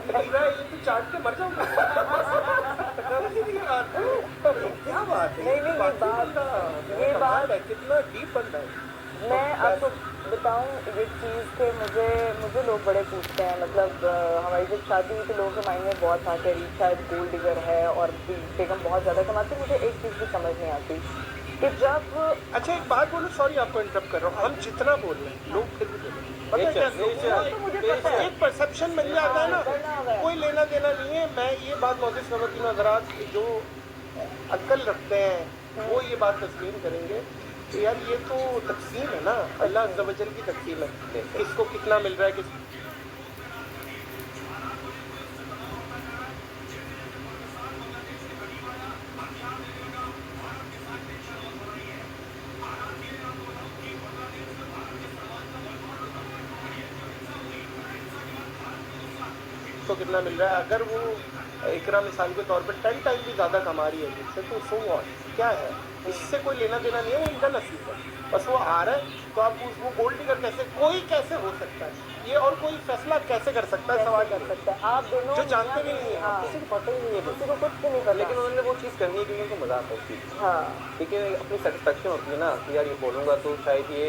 ये तो चाट के मर जाऊंगा। क्या बात है? नहीं, ये बात है, कितना डीप बंदा है। मैं आपको बताऊं ये चीज़ के मुझे लोग बड़े पूछते हैं, मतलब हमारी जब शादी हुई तो लोगों के माइंड में बहुत था कि अरीब शायद गोल्ड डिगर है और बेगम बहुत ज़्यादा कमाती। मुझे एक चीज़ भी समझ नहीं आती कि जब अच्छा एक बात बोलो, सॉरी आपको इंटरप्ट कर रहा हूँ, हम जितना बोल रहे हैं लोग फिर भी बोल रहे हैं। पता है क्या, वो तो मुझे पता है, एक परसेप्शन मिल जाता है करना ना, होगा। कोई लेना देना नहीं है। मैं ये बात मौजूद समझती हजरात जो अक्ल रखते हैं वो ये बात तस्लीम करेंगे तो यार ये तो तकसीम है ना, अल्लाह अज़्ज़ व जल की तकसीम है, किसको कितना मिल रहा है किस को कितना मिल रहा है। अगर वो इकरा मिसाल के तौर पर 10 टाइम भी ज़्यादा कमा रही है मुझसे तो सो व्हाट, क्या है, इससे कोई लेना देना नहीं है, वो इनका नसीब है। बस वो आ रहा है तो आप वो गोल्ड डिगर कैसे हो सकता है, ये और कोई फैसला कैसे कर सकता है, सवाल कर सकता है। आप दोनों जो जानते भी नहीं है, हाँ, किसी को पता ही नहीं है, किसी को कुछ भी नहीं पता। लेकिन उन्होंने वो चीज़ करनी है क्योंकि उनको मजा आता है उस चीज़। हाँ, ठीक है, अपनी सेटिस्फेक्शन होती है ना कि यार ये बोलूँगा तो शायद ये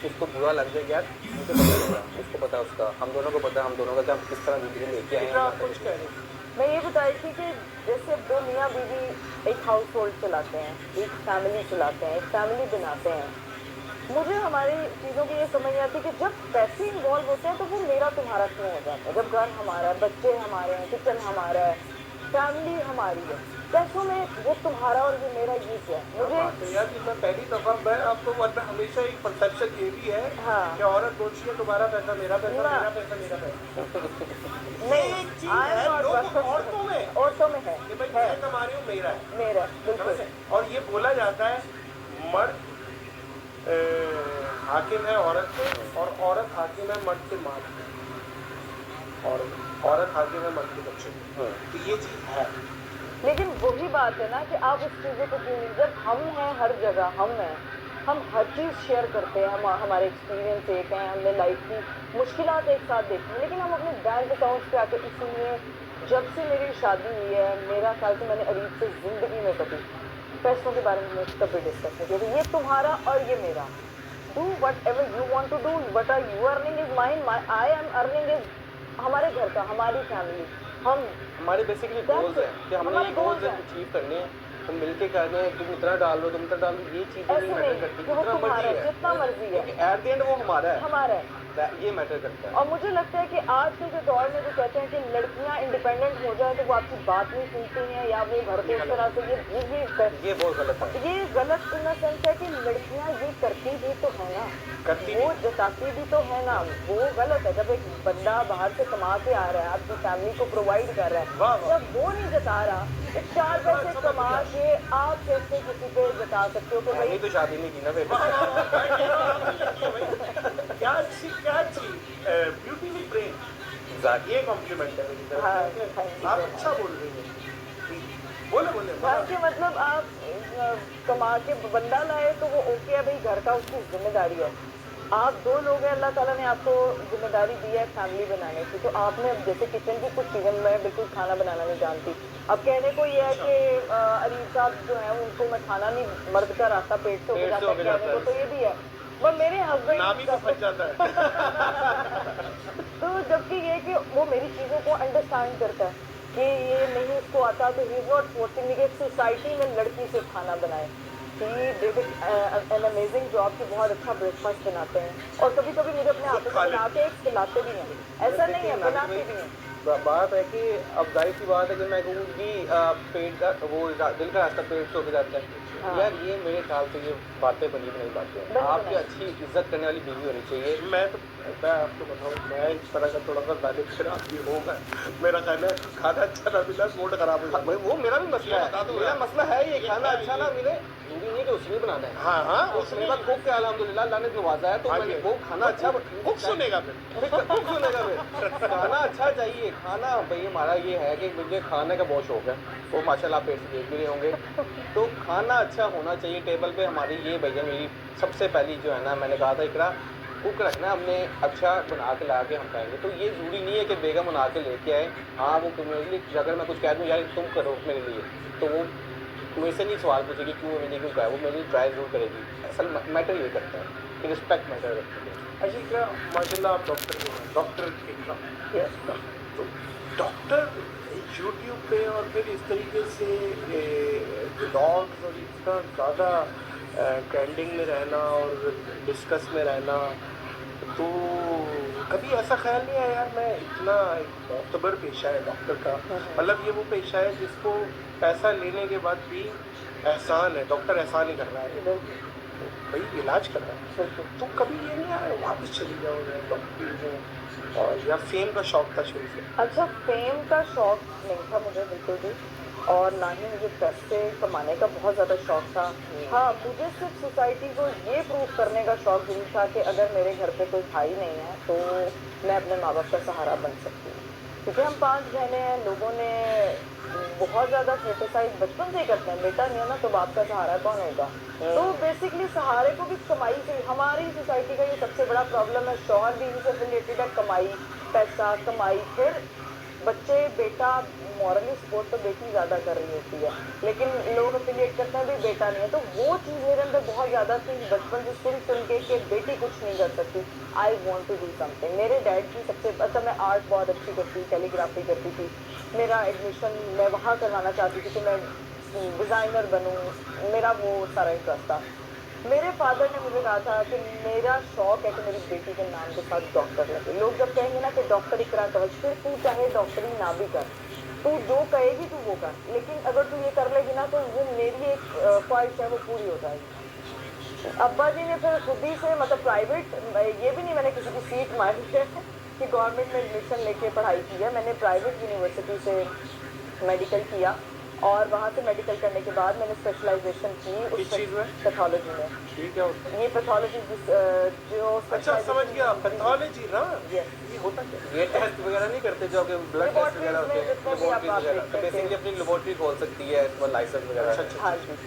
उसको बुरा लग जाए, यार मुझे पता होगा, उसको पता है उसका, हम दोनों को पता है हम दोनों का कि हम किस तरह ज़िंदगी लेके आए हैं। कुछ कह रहे हैं। मैं ये बता रही थी कि जैसे दो मियाँ बीवी एक हाउस होल्ड चलाते हैं, एक फैमिली चलाते हैं, एक फैमिली बनाते हैं। मुझे हमारी चीज़ों की ये समझ नहीं आती कि जब पैसे इन्वॉल्व होते हैं तो वो मेरा तुम्हारा क्यों हो जाता है। जब घर हमारा है, बच्चे हमारे हैं, किचन हमारा है, फैमिली हमारी है, पैसों में वो तुम्हारा और ये मेरा ये क्या है। मुझे यार मैं पहली दफा मैं आपको वरना हमेशा एक परसेप्शन ये भी है हाँ। कि औरत सोचती है तुम्हारा पैसा मेरा पैसा ना। मेरा पैसा मेरा पैसा। नहीं, एक चीज है, लोग औरतों में है कि भाई मैं कमा रही हूँ मेरा है, मेरा बिल्कुल। और ये बोला जाता है मर्द हाकिम है औरत पे और औरत हाकिम है मर्द के माल पे, और औरत हाकिम है मर्द के बच्चे पे। तो ये चीज है, लेकिन वही बात है ना कि आप उस चीज़ों को क्यों नहीं, जब हम हैं हर जगह, हम हर चीज़ शेयर करते हैं, हम हमारे एक्सपीरियंस एक हैं, हमने लाइफ की मुश्किलात एक साथ देखी हैं, लेकिन हम अपने बैंक अकाउंट्स पे आके, इसीलिए जब से मेरी शादी हुई है मेरा ख्याल से मैंने अरीब से ज़िंदगी में कभी पैसों के बारे में कभी डिस्कस नहीं किया। ये तुम्हारा और ये मेरा, do whatever you want to do, what are you earning is mine, I am earning is हमारे घर का, हमारी फैमिली, हम हमारे बेसिकली गोल्स हैं कि हमने ये गोल्स अचीव करने हैं, तो मिलके करने हैं। तुम इतना डाल लो, तुम इतना डाल लो, ये चीज़ें नहीं ऐसे मैटर नहीं करती, कि वो जितना तुम्हारा मर्जी है, जितना मर्जी है, क्योंकि एट द एंड वो हमारा है, हमारा है। ये मैटर करता है। और मुझे लगता है कि आजकल के दौर में जो कहते हैं कि लड़कियां इंडिपेंडेंट हो जाए तो वो आपकी बात नहीं सुनती हैं या वो घर को इस तरह से ये बहुत गलत है। ये गलत इन द सेंस है कि लड़कियां ये करती भी तो है ना, वो जताती भी तो है ना, वो गलत है। जब एक बंदा बाहर से कमा के आ रहा है, आपकी फैमिली को प्रोवाइड कर रहा है, जब वो नहीं जता रहा, एक 4 पैसे कमा के आप कैसे किसी पे जता सकते हो कि भाई तो शादी नहीं की ना बेटा। क्या अच्छी ब्यूटी विद ब्रेन, ये कॉम्प्लीमेंट है मेरी तरफ से। आप अच्छा बोल रही हैं, बोले हाँ, कि मतलब आप कमा के बंदा लाए तो वो ओके है भाई, घर का उसकी जिम्मेदारी है। आप 2 लोग हैं, अल्लाह ताला ने आपको जिम्मेदारी दी है फैमिली बनाने की, तो आपने अब जैसे किचन की कुछ चीज़ें, मैं बिल्कुल खाना बनाना नहीं जानती, अब कहने को ये है कि अरीब साहब जो है उनको मैं खाना नहीं, मर्द का रास्ता पेट से हो जाता है, कहने को तो ये भी है, पर मेरे हस्बैंड नाम ही तो फंस जाता है। तो जबकि ये कि वो मेरी चीज़ों को अंडरस्टैंड करता है कि ये नहीं उसको आता, तो he is not forcing me कि सोसाइटी में लड़की से खाना बनाए। He did an amazing job कि बहुत अच्छा ब्रेकफास्ट बनाते हैं, और कभी कभी मुझे अपने हाथों से बना के खिलाते भी हैं, ऐसा नहीं है, बनाते भी हैं। बात है कि अब जाहिर सी बात है कि मैं कहूँ कि पेट का वो दिल का रास्ता पेट से होकर जाता है। हाँ। यार ये मेरे ख्याल से ये बातें बनी बनाई बातें हैं। आपकी अच्छी इज्जत करने वाली बीवी होनी चाहिए। मैं आपको बताऊँ, मैं इस तरह का थोड़ा सा तारीफ खराब भी होगा, मेरा खाना अच्छा ना मिला मूड खराब हो जाता है। वो मेरा भी मसला है, मेरा मसला है ये, खाना अच्छा ना मिले, जरूरी नहीं है कि उसने बनाना है। हाँ हाँ उसने मेरे पास कुक है, अल्हम्दुलिल्लाह अल्लाह ने नवाजा है, तो हाँ मैंने जी। वो खाना अच्छा कुक सुनेगा फिर। कुक सुनेगा फिर खाना अच्छा चाहिए। खाना भाई हमारा ये है कि मुझे खाने का बहुत शौक है, वो माशाल्लाह आप पेट से देख भी रहे होंगे। तो खाना अच्छा होना चाहिए टेबल पे हमारी, ये भैया मेरी सबसे पहली जो है ना, मैंने कहा था इकरा कुक रखना हमने, अच्छा बना के ला के हम खाएंगे। तो ये ज़रूरी नहीं है कि बेगम बना के लेके आए, हाँ वो मेरे लिए अगर मैं कुछ कह दूँ यार तुम करो मेरे लिए, तो वो मेरे से नहीं सवाल पूछेगी क्यों मैंने क्यों कहा, वो मेरे लिए ट्राई ज़रूर करेगी। असल मैटर ये करता है कि रिस्पेक्ट मैटर करती है। अच्छा क्या माशाल्लाह आप डॉक्टर हो, डॉक्टर इकरा। तो डॉक्टर यूट्यूब पे और फिर इस तरीके से ब्लॉग्स और इतना ज़्यादा ट्रेंडिंग में रहना और डिस्कस में रहना, तो कभी ऐसा ख्याल नहीं आया यार मैं इतना एक मोतबर पेशा है डॉक्टर का, मतलब ये वो पेशा है जिसको पैसा लेने के बाद भी एहसान है, डॉक्टर एहसान ही कर रहा है, भाई इलाज कर रहा है, तो कभी ये नहीं आया वापस चली जाओ डॉक्टर में, और या फेम का शौक था शुरू से? अच्छा, फेम का शौक नहीं था मुझे बिल्कुल भी, और ना ही मुझे पैसे कमाने का बहुत ज़्यादा शौक था। हाँ, मुझे सिर्फ सोसाइटी को ये प्रूव करने का शौक जरूर था कि अगर मेरे घर पे कोई भाई नहीं है तो मैं अपने माँ बाप का सहारा बन सकती हूँ, क्योंकि हम 5 बहनें हैं। लोगों ने बहुत ज़्यादा क्रिटिसाइज बचपन से ही करते हैं, बेटा नहीं है ना तो बाप का सहारा कौन होगा। तो बेसिकली सहारे को भी कमाई से, हमारी सोसाइटी का ये सबसे बड़ा प्रॉब्लम है, शौहर बीवी से रिलेटेड है कमाई, पैसा कमाई, फिर बच्चे बेटा मॉरली सपोर्ट तो बेटी ज़्यादा कर रही होती है, लेकिन लोग अफिलिएट करते हैं भी बेटा नहीं है। तो वो चीज़ मेरे अंदर बहुत ज़्यादा थी बचपन से सुन के कि बेटी कुछ नहीं कर सकती, I want to do something. मेरे डैड की सबसे अच्छा, मैं आर्ट बहुत अच्छी करती, कैलीग्राफी करती थी, मेरा एडमिशन मैं वहाँ करवाना चाहती थी कि मैं डिज़ाइनर बनूँ, मेरा वो सारा इंटरेस्ट था। मेरे फादर ने मुझे कहा था कि मेरा शौक है कि मेरी बेटी के नाम के साथ डॉक्टर लगे। लोग जब कहेंगे ना कि डॉक्टर इकरा कवच, फिर तू चाहे डॉक्टरी ना भी कर, तू जो कहेगी तू वो कर, लेकिन अगर तू ये कर लेगी ना तो वो मेरी एक ख्वाहिश है वो पूरी हो जाएगी। अब्बा जी ने फिर खुद ही से, मतलब प्राइवेट, ये भी नहीं मैंने किसी की सीट मारी है कि गवर्नमेंट में एडमिशन लेके पढ़ाई की है, मैंने प्राइवेट यूनिवर्सिटी से मेडिकल किया, और वहाँ से मेडिकल करने के बाद मैंने स्पेशलाइजेशन की उस पैथोलॉजी में। ठीक है, ये पैथोलॉजी जो अच्छा समझ गया, पैथोलॉजी ना, Yes. ये होता क्या? ये टेस्ट वगैरह नहीं करते जो आपके ब्लड टेस्ट वगैरह होते हैं, जितने भी आप लेबोरेटरी वगैरह, देख तो सकते बेसिकली हैं। अपनी लेबोरेटरी खोल सकती है इसमें लाइसेंस वगैरह। हाँ जी,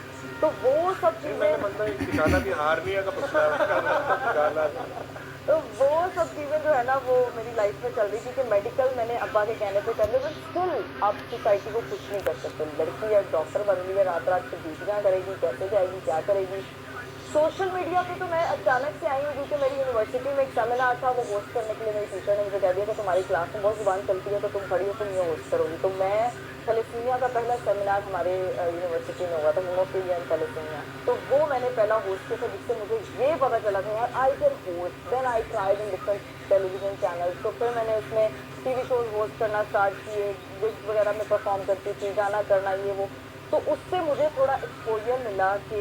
तो वो सब मैंने चीज़ें, मतलब दिखाना भी हार्निया का मसला है, तो वो सब चीज़ें जो है ना वो मेरी लाइफ में चल रही थी कि मेडिकल मैंने अब्बा के कहने पे कर लिया, बट स्टिल आप सोसाइटी को कुछ नहीं कर सकते। लड़की या डॉक्टर बन रही है, रात रात की ड्यूटियाँ करेगी, कैसे जाएगी, क्या करेगी। सोशल मीडिया पे तो मैं अचानक से आई हूँ, क्योंकि मेरी यूनिवर्सिटी में एक सेमिनार था, वो होस्ट करने के लिए मेरी टीचर ने मुझे कह दिया कि तुम्हारी क्लास में बहुत जुबान चलती है तो तुम खड़ी हो, तुम ये होस्ट करोगी। तो मैं थैलेसीमिया का पहला सेमिनार हमारे यूनिवर्सिटी में हुआ था, हीमोफीलिया एंड थैलेसीमिया, तो वो मैंने पहला होस्ट किया था, जिससे मुझे ये पता चला था यार I can host. Then I tried in different television channels, तो फिर मैंने उसमें टीवी शोज होस्ट करना स्टार्ट किए, गिग्स वगैरह में परफॉर्म करती थी, गाना करना, ये वो। तो उससे मुझे थोड़ा एक्सपोजर मिला कि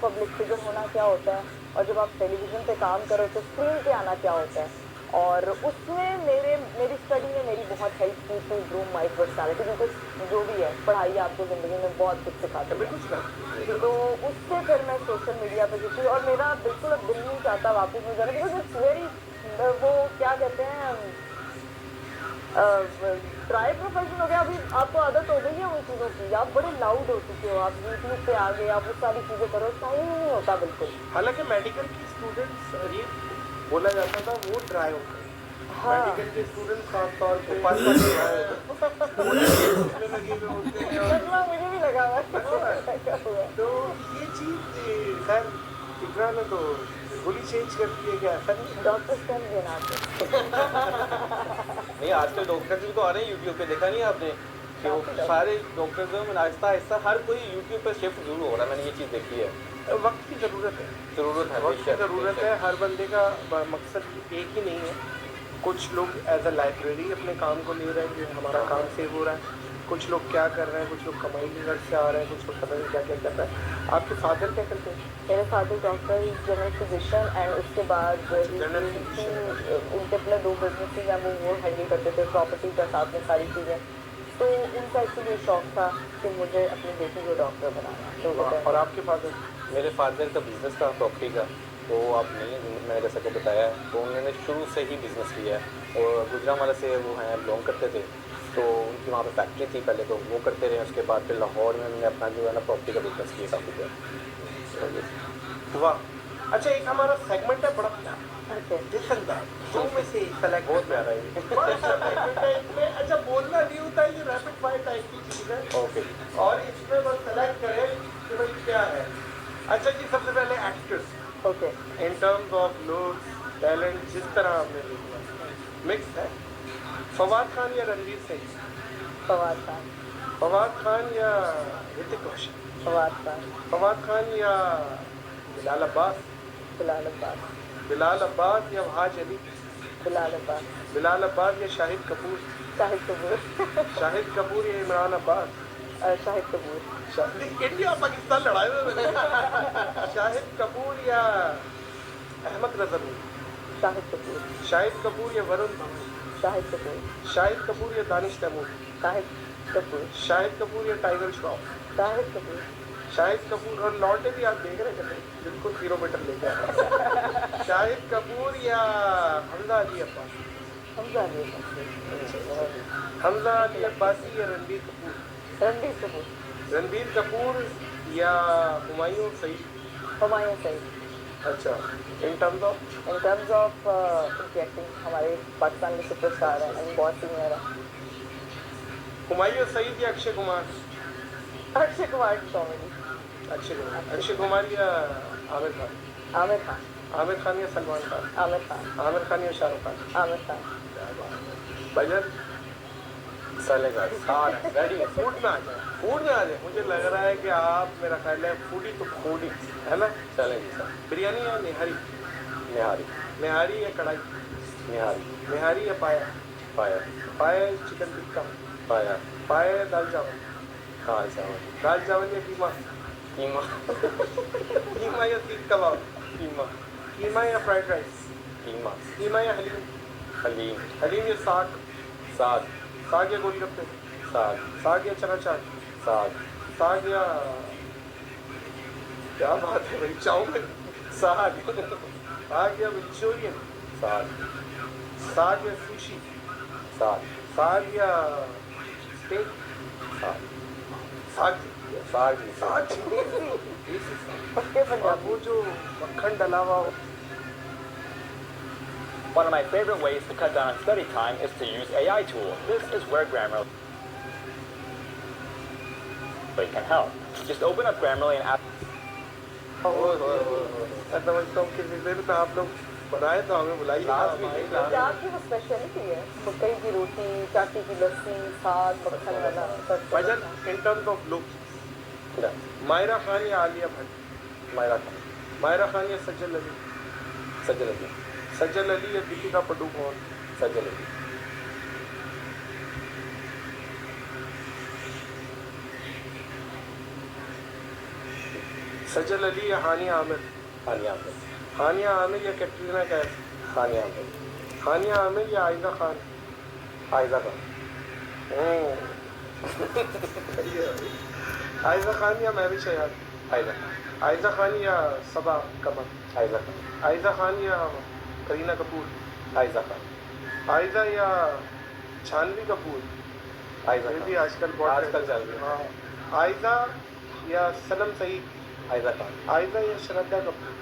पब्लिक फिगर होना क्या होता है, और जब आप टेलीविज़न पे काम करो तो स्क्रीन पे आना क्या होता है। और उसमें मेरी स्टडी ने मेरी बहुत हेल्प की टू ग्रूम माई पर्सनैलिटी, क्योंकि जो भी है पढ़ाई आपको ज़िंदगी में बहुत कुछ सिखाती है। तो उससे फिर मैं सोशल मीडिया पे जुटी, और मेरा बिल्कुल अब दिल नहीं चाहता वापस में जाना, बिकॉज इट्स वेरी, वो क्या कहते हैं, ड्राई प्रोफेशन हो गया। अभी आपको आदत हो गई है उन चीज़ों की, आप बड़े लाउड हो चुके हो, आप यूट्यूब पे आ गए, आप वो सारी चीज़ें करो, टाइम नहीं होता बिल्कुल। हालांकि मेडिकल की स्टूडेंट्स, ये बोला जाता था वो ड्राई होते हैं, हाँ। मेडिकल के स्टूडेंट्स खासतौर पे उसमें लगे हुए होते हैं, सच में मुझे भी लगा हुआ है। तो ये चीज़ खैर इकरा ने तो गोली चेंज कर दी है, क्या ऐसा नहीं? Doctors can be not. नहीं आजकल डॉक्टर्स भी तो आ रहे हैं यूट्यूब पे, देखा नहीं आपने कि वो सारे डॉक्टर्स जो आहिस्ता आहिस्ता हर कोई यूट्यूब पे शिफ्ट जरूर हो रहा है, मैंने ये चीज़ देखी है। वक्त की ज़रूरत है, वक्त की बेशक, ज़रूरत बेशक। है, हर बंदे का मकसद एक ही नहीं है। कुछ लोग एज अ लाइब्रेरी अपने काम को ले रहे हैं कि हमारा काम सेव हो रहा है, कुछ लोग क्या कर रहे हैं, कुछ लोग कमाई के घर से आ रहे हैं, कुछ लोग पता नहीं क्या क्या कर रहे हैं। आपके फादर क्या करते हैं? मेरे father doctor, general physician, and उसके बाद General उनके अपने 2 बिजनेसेस हैं, वो हैंडल करते थे, प्रॉपर्टी का साथ में सारी चीज़ें। तो उनका इसीलिए शौक था कि मुझे अपनी बेटी को डॉक्टर बनाना। तो वो और आपके फादर? मेरे फादर का बिज़नेस था प्रॉपर्टी का, वो आप नहीं, मैंने जैसा को बताया तो उन्होंने शुरू से ही बिज़नेस किया है और गुजरांवाला से वो हैं बिलोंग करते थे, तो उनकी वहाँ पे फैक्ट्री थी पहले, तो वो करते रहे। उसके बाद फिर लाहौर में उन्होंने अपना जो है ना प्रॉपर्टी का बिज़नेस किया काफ़ी ज़्यादा। वाह। अच्छा, एक हमारा सेगमेंट है बड़ा प्यारा, ओके दिलदार, दो में से सेलेक्ट बहुत प्यारा है। बड़ा सा segment है इसमें। अच्छा, बोलना नहीं होता है, ये रैपिड फायर टाइप की चीज़ है ओके, और इसमें बस सेलेक्ट करें कि भाई क्या है। अच्छा जी, सबसे पहले actors okay in terms of look, talent, जिस तरह हमने लिखा मिक्स है। फवाद खान या रणवीर सिंह? फवाद खान। फवाद खान या ऋतिक रोशन? फवाद खान। फवाद खान या बिलाल अब्बास? बिलाल अब्बास। बिलाल अब्बास या वहाज अली? बिलाल अब्बास। बिलाल अब्बास या शाहिद कपूर? शाहिद कपूर। शाहिद कपूर या इमरान अब्बास? शाहिद कपूर। इंडिया पाकिस्तान लड़ाई में शाहिद कपूर या अहमद रजा? शाहिद कपूर। शाहिद कपूर या वरुण धवन? शाहिद कपूर। शाहिद कपूर या दानिश तैमूर? शाहिद कपूर। शाहिद कपूर या टाइगर श्रॉफ? शाहिद कपूर। शाहिद कपूर और लौटे भी आप देख रहे थे बिल्कुल किलोमीटर लेके आए। शाहिद कपूर या हमजा अली अब्बास? हमजा अली अब्बास। हमजा अली अब्बासी या रणबीर कपूर? रणबीर कपूर। रणबीर कपूर या हुमायूं सईद? हुमायूं सईद। अच्छा, इन terms of in terms of उनकी एक्टिंग हमारे पाकिस्तान के सुपरस्टार हैं एंड बहुत सीनियर है। हुमायूं सईद या अक्षय कुमार? अक्षय कुमार की कॉमेडी। अक्षय कुमार या आमिर खान? आमिर खान। आमिर खान या सलमान खान? आमिर खान। आमिर खान या शाहरुख खान? आमिर खान। बजट चलेगा, रेडी? फूड में आ जाए, फूड में आ जाए। मुझे लग रहा है कि आप, मेरा ख्याल है फूडी तो फूडी है ना। चलेगी सर। बिरयानी या निहारी? निहारी। निहारी या कढ़ाई? निहारी। निहारी या पाया? पाया। पाया चिकन टिक्का? पाया। पाया दाल चावल? दाल चावल। दाल चावल या कीमा? कीमा। कीमा या सीख कबाब? कीमा। कीमा या फ्राइड राइस? कीमा। कीमा या हलीम? हलीम। हलीम या साग? साग। साग या गोलगप्पे? साग। साग या चना चाट? साग। साग या क्या बात है भाई, चाउमीन? साग। साग या मंचूरियन? साग। साग या सुशी? साग। साग या स्टेक? साग। साग। साग। साग। पक्के और पंजाबी। वो जो मक्खन डला हुआ हो। One of my favorite ways to cut down on study time is to use AI tools. This is where Grammarly can help. Just open up Grammarly and ask. मैं समझता हूँ कि दिन में आप लोग बनाए तो हमें बुलाइए। पंजाब की वो स्पेशलिटी है, मकई की रोटी, चाटी की लस्सी, साग, मक्खन वाला सब। वजन in terms of look, Mayra Khan या आलिया भट्ट? मायरा खान। मायरा खान या सज्जल अली? सज्जल अली। सज्जल अली या दीपिका पादुकोण? सज्जल अली। सज्जल अली या हानिया आमिर? हानिया आमिर। हानिया आमिर या कैटरीना कैफ? हानिया आमिर। हानिया आमिर या आयजा खान? आयजा खान। आयजा खान या महविश हयात? आयजा खान। आयजा खान या सबा कमर? आयजा खान। आयजा खान या करीना कपूर? आयजा खान। आयजा या जानवी कपूर? आयजा ये भी खान। आजकल बहुत आजकल चल रही है। हाँ। आयजा या सनम सईद? आयजा खान। आयजा या श्रद्धा कपूर?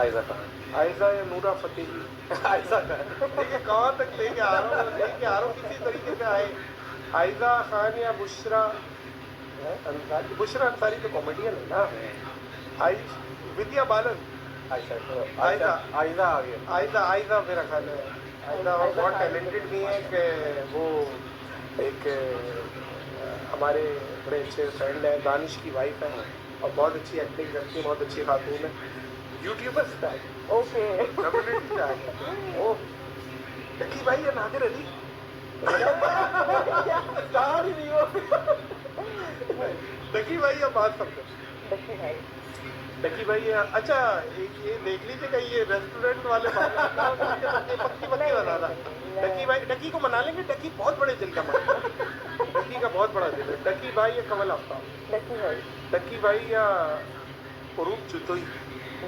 आयजा खान। आयजा या नूरा फतेही? आयजा खान। देखिए कहाँ तक लेके आ रहा हूँ किसी तरीके से आए। आयजा खान या बुशरा अंसारी? बुशरा अंसारी तो कॉमेडियन है ना। विद्या बालन? आयशा। आयजा। आयजा आ गया। आयजा। आयजा मेरा ख्याल है आयजा बहुत टैलेंटेड भी है कि वो एक हमारे बड़े अच्छे फ्रेंड हैं, दानिश की वाइफ है और बहुत अच्छी एक्टिंग करती है, बहुत अच्छी खातून है। यूट्यूबर्स पे आ गया। ओके। सेलिब्रिटी पे आ गया। ओ लकी भाई या नादिर अली? स्टार ही नहीं हो। लकी भाई या बात समझो? लकी भाई। लकी भाई या अच्छा ये देख लीजिए कहीं ये रेस्टोरेंट वाले पक्की बना रहा। डकी भाई, डकी को मना लेंगे, डकी बहुत बड़े दिल का मन। डकी का बहुत बड़ा दिल है। डकी भाई या कमल आफ्ताब? डकी भाई। डकी भाई या उरूप चुतोई?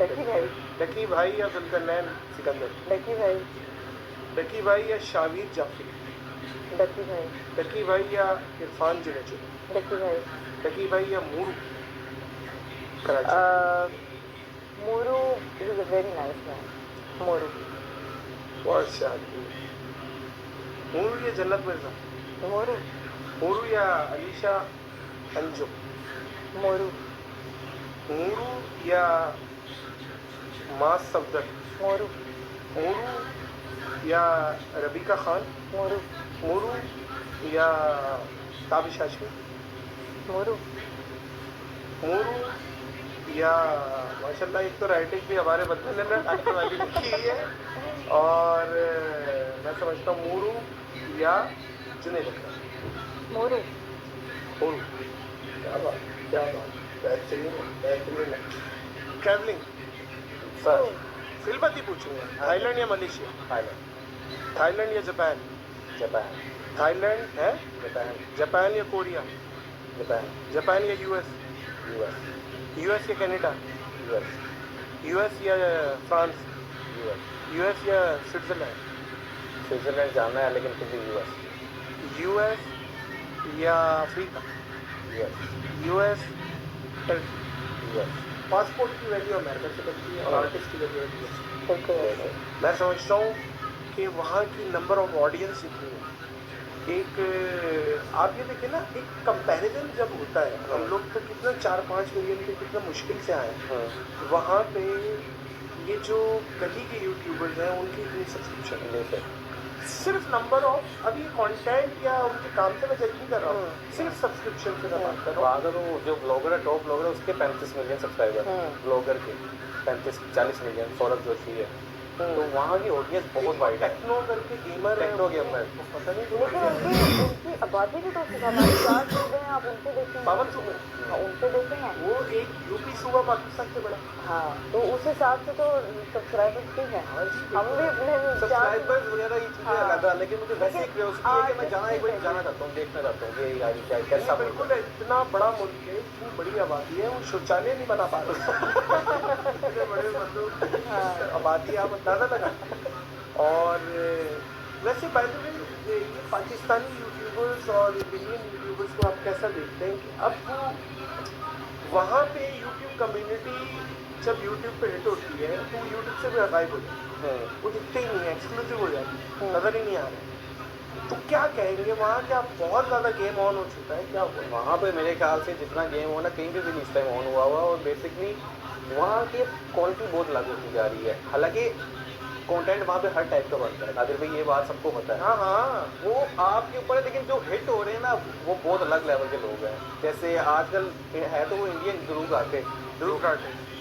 डकी भाई। डकी भाई या जुल्करनैन सिकंदर? डकी भाई। डकी भाई या शावीर जाफरी? डकी भाई। डकी भाई या इरफान जुनेजो? डकी भाई। डकी भाई या Muru Karachi? Moru is a very nice man. Moru. बहुत शादी। मूरू या जन्नत मिर्जा? मोरू। मूरू या अलीशा अंजुम? मोरू। मूरू या मास सफदर? मोरू। मूरू या रबीका खान? मोरू। मूरू या ताबिश हाशमी? मोरू। मूरू या माशाल्लाह एक तो राइटिंग भी हमारे बदले ने डॉक्टर वाली लिखी हुई है, और मैं समझता हूँ मूरू या जुनैद अख्तर? मोरू। मूरू। क्या बात, क्या बात, बेहतरीन बेहतरीन। ट्रैवलिंग सर फिल्मती पूछूंगा, थाईलैंड या मलेशिया? थाईलैंड। थाईलैंड या जापान? जापान। थाईलैंड है? जापान। जापान या कोरिया? जापान। जापान या यूएस? यूएस। यूएस या कनाडा? यूएस। यूएस या फ्रांस? यूएस। यूएस या स्विट्जरलैंड? स्विट्जरलैंड जाना है लेकिन फिर भी यूएस। यूएस या Africa? US. US Turkey? US. Passport की वैल्यू अमेरिका से बनती है और आर्टिस्ट की वैल्यू यूएस। बिल्कुल ऐसे। मैं समझता हूँ कि वहाँ की नंबर ऑफ ऑडियंस इतनी है। एक आप ये देखिए ना, एक कंपैरिजन जब होता है, हम लोग तो कितना 4-5 मिलियन पे कितना मुश्किल से आए हैं, वहाँ पे ये जो गली के यूट्यूबर्स हैं उनकी इतनी सब्सक्रिप्शन नहीं सर। सिर्फ नंबर ऑफ, अभी कंटेंट या उनके काम से मैं जज नहीं कर रहा हूँ, सिर्फ सब्सक्रिप्शन से मैं बात कर रहा हूँ। अगर वो जो ब्लॉगर है, टॉप ब्लॉगर है, उसके 35 मिलियन सब्सक्राइबर हैं। ब्लॉगर के 35-40 मिलियन, सौरभ जोशी है। तो वहाँ की ऑडियंस बहुत वाइड है। टेक्नो करके गेमर है, टेक्नो गेमर। पता नहीं लेकिन उनकी आबादी भी तो हमारे 4 सूबे हैं, आप उनसे देखें। 52 सूबे। हाँ, उनसे देखें हैं। वो एक यूपी सूबा पाकिस्तान से बड़ा। हाँ, तो उस हिसाब से तो सब्सक्राइबर्स भी हैं। हम भी अपने सब्सक्राइबर्स वगैरह ये चीज़ें हाँ। अलग है, लेकिन मुझे वैसे ही क्यूरियोसिटी है कि मैं जहाँ एक बार आर्टिस्ट जाना चाहता हूँ, देखना चाहता हूँ कि यार क्या कैसा बिल्कुल है, इतना बड़ा मुल्क है, इतनी बड़ी आबादी है, वो शौचालय नहीं बना पा रहे। इतने बड़े मतलब आबादी आप अंदाजा लगा। और वैसे बाय द वे ये पाकिस्तानी यूट्यूबर्स और इंडियन यूट्यूबर्स को आप कैसा देखते हैं कि अब वहाँ पे यूट्यूब कम्युनिटी जब यूट्यूब पे हिट होती है तो यूट्यूब से भी गायब हो जाती है, वो दिखते ही नहीं है, एक्सक्लूसिव हो जाती है, नज़र ही नहीं आ रहा है। तो क्या कहेंगे, वहाँ क्या बहुत ज़्यादा गेम ऑन हो चुका है, क्या हुआ? वहाँ पे मेरे ख्याल से जितना गेम हो ना, कहीं पे भी इस टाइम ऑन हुआ हुआ, और बेसिकली वहाँ की क्वालिटी बहुत लागू होती जा रही है। हालांकि कंटेंट वहाँ पे हर टाइप का बनता है, अगर भाई ये बात सबको पता है। हाँ हाँ, वो आपके ऊपर है, लेकिन जो हिट हो रहे हैं ना, वो बहुत अलग लेवल के लोग हैं। जैसे आजकल है तो वो इंडियन ध्रुव घाटे,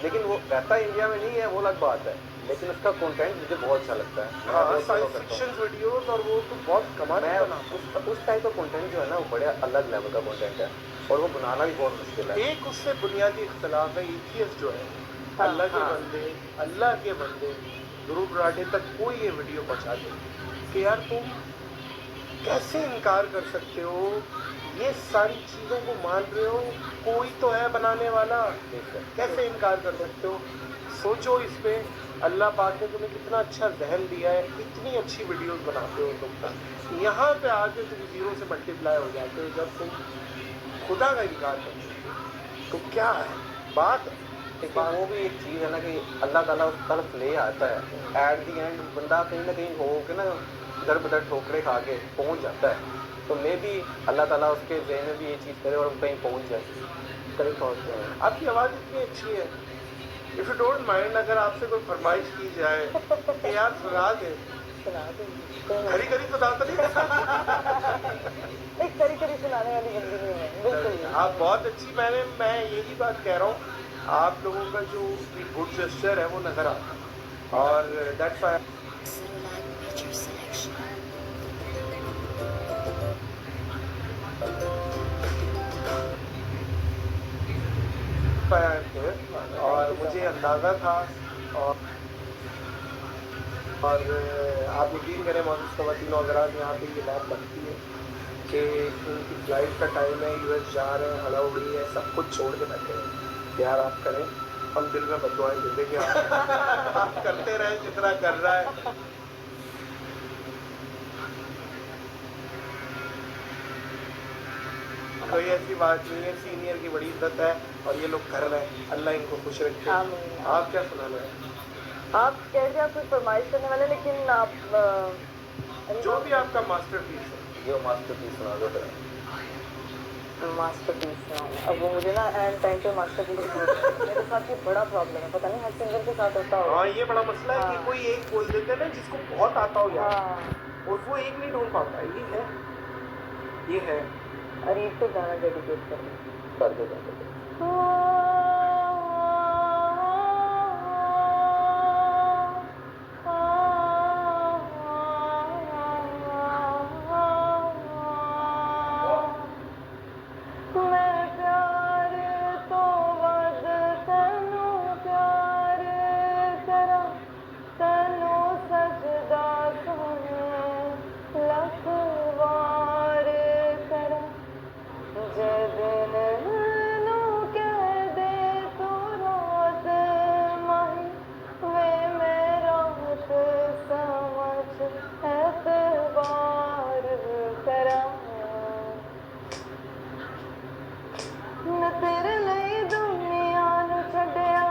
लेकिन वो रहता इंडिया में नहीं है, वो अलग बात है, लेकिन उसका कंटेंट मुझे बहुत अच्छा लगता है। मैं हाँ, बहुत follow साइंस करता हूँ। फिक्शन वीडियोस, और वो तो बहुत कमाल मैं का नाम है। उस टाइप का कंटेंट जो है ना, वो बड़े अलग लेवल का कंटेंट है, और वो बनाना भी बहुत मुश्किल है। एक उससे बुनियादी इख्तलाफ है एथियस्ट जो है, अल्लाह के बंदे ध्रुव राठे तक कोई ये वीडियो पहुंचा दे कि यार तुम कैसे इनकार कर सकते हो, ये सारी चीज़ों को मान रहे हो, कोई तो है बनाने वाला, कैसे इनकार कर सकते हो? सोचो इस पे, अल्लाह पाक ने तुम्हें कितना अच्छा जहन दिया है, इतनी अच्छी वीडियोस बनाते हो तुम, यहाँ पे आके तुम जीरो से मल्टीप्लाई हो जाते हो जब तुम खुदा का इनकार करते हो। तो क्या है बात? लेकिन वो भी एक चीज़ है ना कि अल्लाह ताला उस तरफ ले आता है, एट दी एंड बंदा कहीं ना कहीं हो के ना दर बदर ठोकरे खा के पहुँच जाता है। तो मे भी अल्लाह ताला उसके जहन में भी ये चीज़ करे और कहीं पहुँच जाए, कहीं पहुँचते हैं। आपकी आवाज़ इतनी अच्छी है, इफ़ यू डोंट माइंड, अगर आपसे कोई फरमाइश की जाए कि यार सुना दे, खरी खरी सुना तो नहीं? एक करी सुनाने वाली बंदी नहीं है, बिल्कुल नहीं। आप बहुत अच्छी, मैं यही बात कह रहा हूँ, आप लोगों का जो गुड जेस्चर है वो नज़र आता है, और दैट्स व्हाई और मुझे अंदाज़ा था, और आप यकीन करें मौजूद ख़वातीन और हज़रात, यहाँ पे ये बात बनती है कि उनकी फ्लाइट का टाइम है, यूएस जा रहे हैं, हड़ा उड़ी है, सब कुछ छोड़ के बैठे हैं। यार आप करें, हम दिल में बदुआएं दे देंगे आप करते रहे जितना कर रहा है। कोई ऐसी बात नहीं है, सीनियर की बड़ी इज्जत है और ये लोग कर रहे हैं, अल्लाह इनको खुश रखे। आमीन। आप क्या सुनाना है? आप कह रहे आप कुछ फरमाइश करने वाले, लेकिन आप जो भी आपका मास्टरपीस है, जो मास्टरपीस सुना दो फिर। मास्टरपीस। अब वो मुझे ना एंड टाइम पे मास्टरपीस मेरे साथ ये बड़ा प्रॉब्लम है, पता नहीं हर सिंगर के साथ होता होगा। हाँ ये बड़ा मसला है कि कोई एक बोल देते हैं ना जिसको बहुत आता हो यार, हाँ, और वो एक नहीं ढूंढ पाता। ये है अरीब को गाना डेडिकेट कर दो। तेरे नहीं दुनिया नु छड्डिया,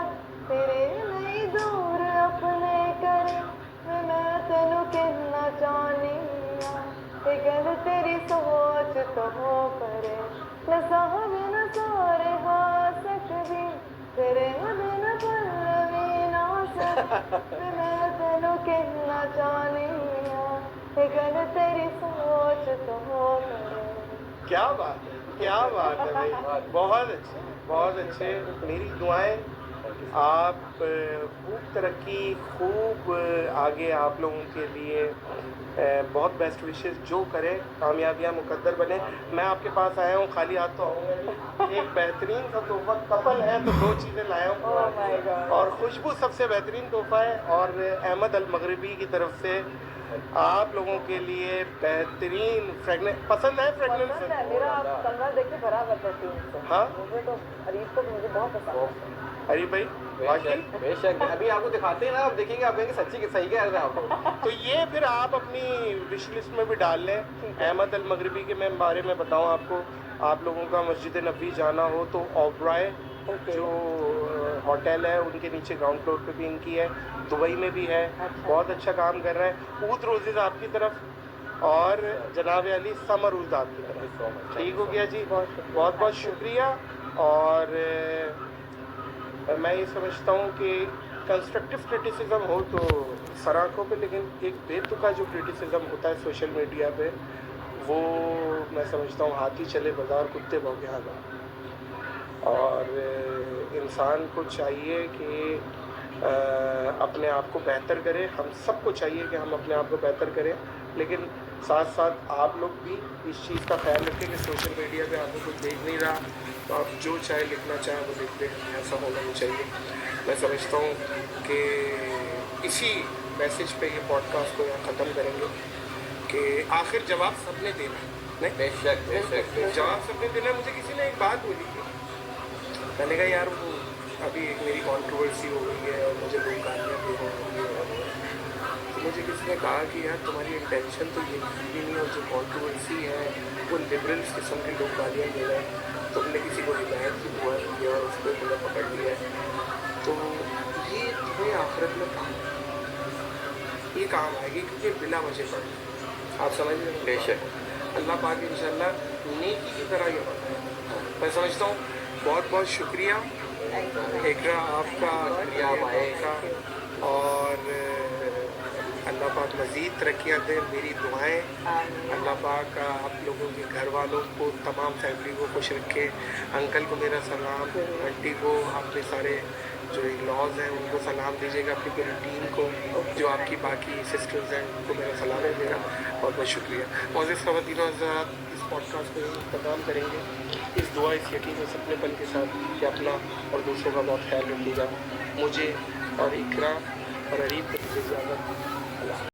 तेरे नहीं दूर अपने करे, मैं तेनू कहना चाहनी हां, गल तेरी सोच तो हो करे, मैं साहब न सारे हाथ सकदी, तेरे बिन पल भी ना सकदी, मैं तेनू कहना चाहनी हां, गल तेरी सोच तो हो करे। क्या बात है, क्या बात है भाई, बहुत अच्छे। मेरी दुआएं आप खूब तरक्की, खूब आगे आप लोगों के लिए बहुत बेस्ट विशेस, जो करें कामयाबियाँ मुकद्दर बने। मैं आपके पास आया हूँ, खाली हाथ तो आऊँगा नहीं। एक बेहतरीन सा तोहफा, कपल है तो 2 चीज़ें लाया हूँ, Oh my God. और खुशबू सबसे बेहतरीन तोहफा है, और अहमद अल मगरिबी की तरफ से आप लोगों के लिए बेहतरीन फ्रेगनेंस। पसंद है फ्रेगनेंस? पसंद है, मेरा कमरा देखिए भरा हुआ परफ्यूम से। हाँ? मुझे तो अरीब को मुझे बहुत पसंद है। अरे भाई वाकई। बेशक अभी आपको दिखाते हैं ना, आप देखेंगे, आप कहेंगे सच्ची सही कह रहे हैं आपको। तो ये फिर आप अपनी विश लिस्ट में भी डाल लें। अहमद अल मगरिबी के मैं बारे में बताऊं आपको, आप लोगों का मस्जिद नबी जाना हो तो ओबराय जो होटल है उनके नीचे ग्राउंड फ्लोर पे भी इनकी है, दुबई में भी है, बहुत अच्छा काम कर रहा है। ऊद रोजेज आपकी तरफ, और जनाब अली समर ऊद आपकी तरफ। ठीक हो गया जी, बहुत बहुत शुक्रिया। और मैं ये समझता हूँ कि कंस्ट्रक्टिव क्रिटिसिज्म हो तो सराखों पे, लेकिन एक बेतुका जो क्रिटिसिज्म होता है सोशल मीडिया पे, वो मैं समझता हूँ हाथी चले बाजार कुत्ते भौंके हाथ। और इंसान को चाहिए कि अपने आप को बेहतर करे। हम सबको चाहिए कि हम अपने आप को बेहतर करें, लेकिन साथ साथ आप लोग भी इस चीज़ का ख्याल रखें कि सोशल मीडिया पे आपको कुछ देख नहीं रहा तो आप जो चाहे लिखना चाहें वो लिख दें, ऐसा होना नहीं चाहिए। मैं समझता हूँ कि इसी मैसेज पे ये पॉडकास्ट को यहाँ ख़त्म करेंगे कि आखिर जवाब सबने देना नहीं। बेशक जवाब सबने देना। मुझे किसी ने एक बात बोली थी, मैंने कहा यार वो अभी एक मेरी कंट्रोवर्सी हो गई है और मुझे लोग गालियाँ दे रहे हैं, तो मुझे किसी ने कहा कि यार तुम्हारी इंटेंशन तो ये भी नहीं, और जो कंट्रोवर्सी है वो लिबरल्स किस्म के लोग गालियाँ दे रहे हैं, तुमने किसी को हिदायत की दुआ की और उसको तुमने पकड़ लिया है, तो ये तुम्हें आखिरत में ये काम आएगी, क्योंकि बिला वजह पर आप समझ रहे हैं। बेशक अल्लाह पाक इंशाल्लाह नेकी की तरह ये बताए। मैं समझता हूँ बहुत बहुत शुक्रिया इकरा आपका, आप आए का, और अल्लाह पाक मज़ीद तरक्कियाँ दें। मेरी दुआएं अल्लाह पाक आप लोगों के घर वालों को, तमाम फैमिली को खुश रखे। अंकल को मेरा सलाम, आंटी को, आपके सारे जो लॉज हैं उनको सलाम दीजिएगा, अपनी पूरी टीम को, जो आपकी बाकी सिस्टर्स हैं उनको मेरा सलाम दीजिएगा। बहुत बहुत शुक्रिया। मोअज़्ज़िज़ ख़वातीन और हज़रात, इस पॉडकास्ट को ख़त्म करेंगे इस दुआ, इस यकीन, इस अपनेपन के साथ कि अपना और दूसरों का बहुत ख्याल रखिएगा। मुझे और इकरा और अरीब को इजाज़त।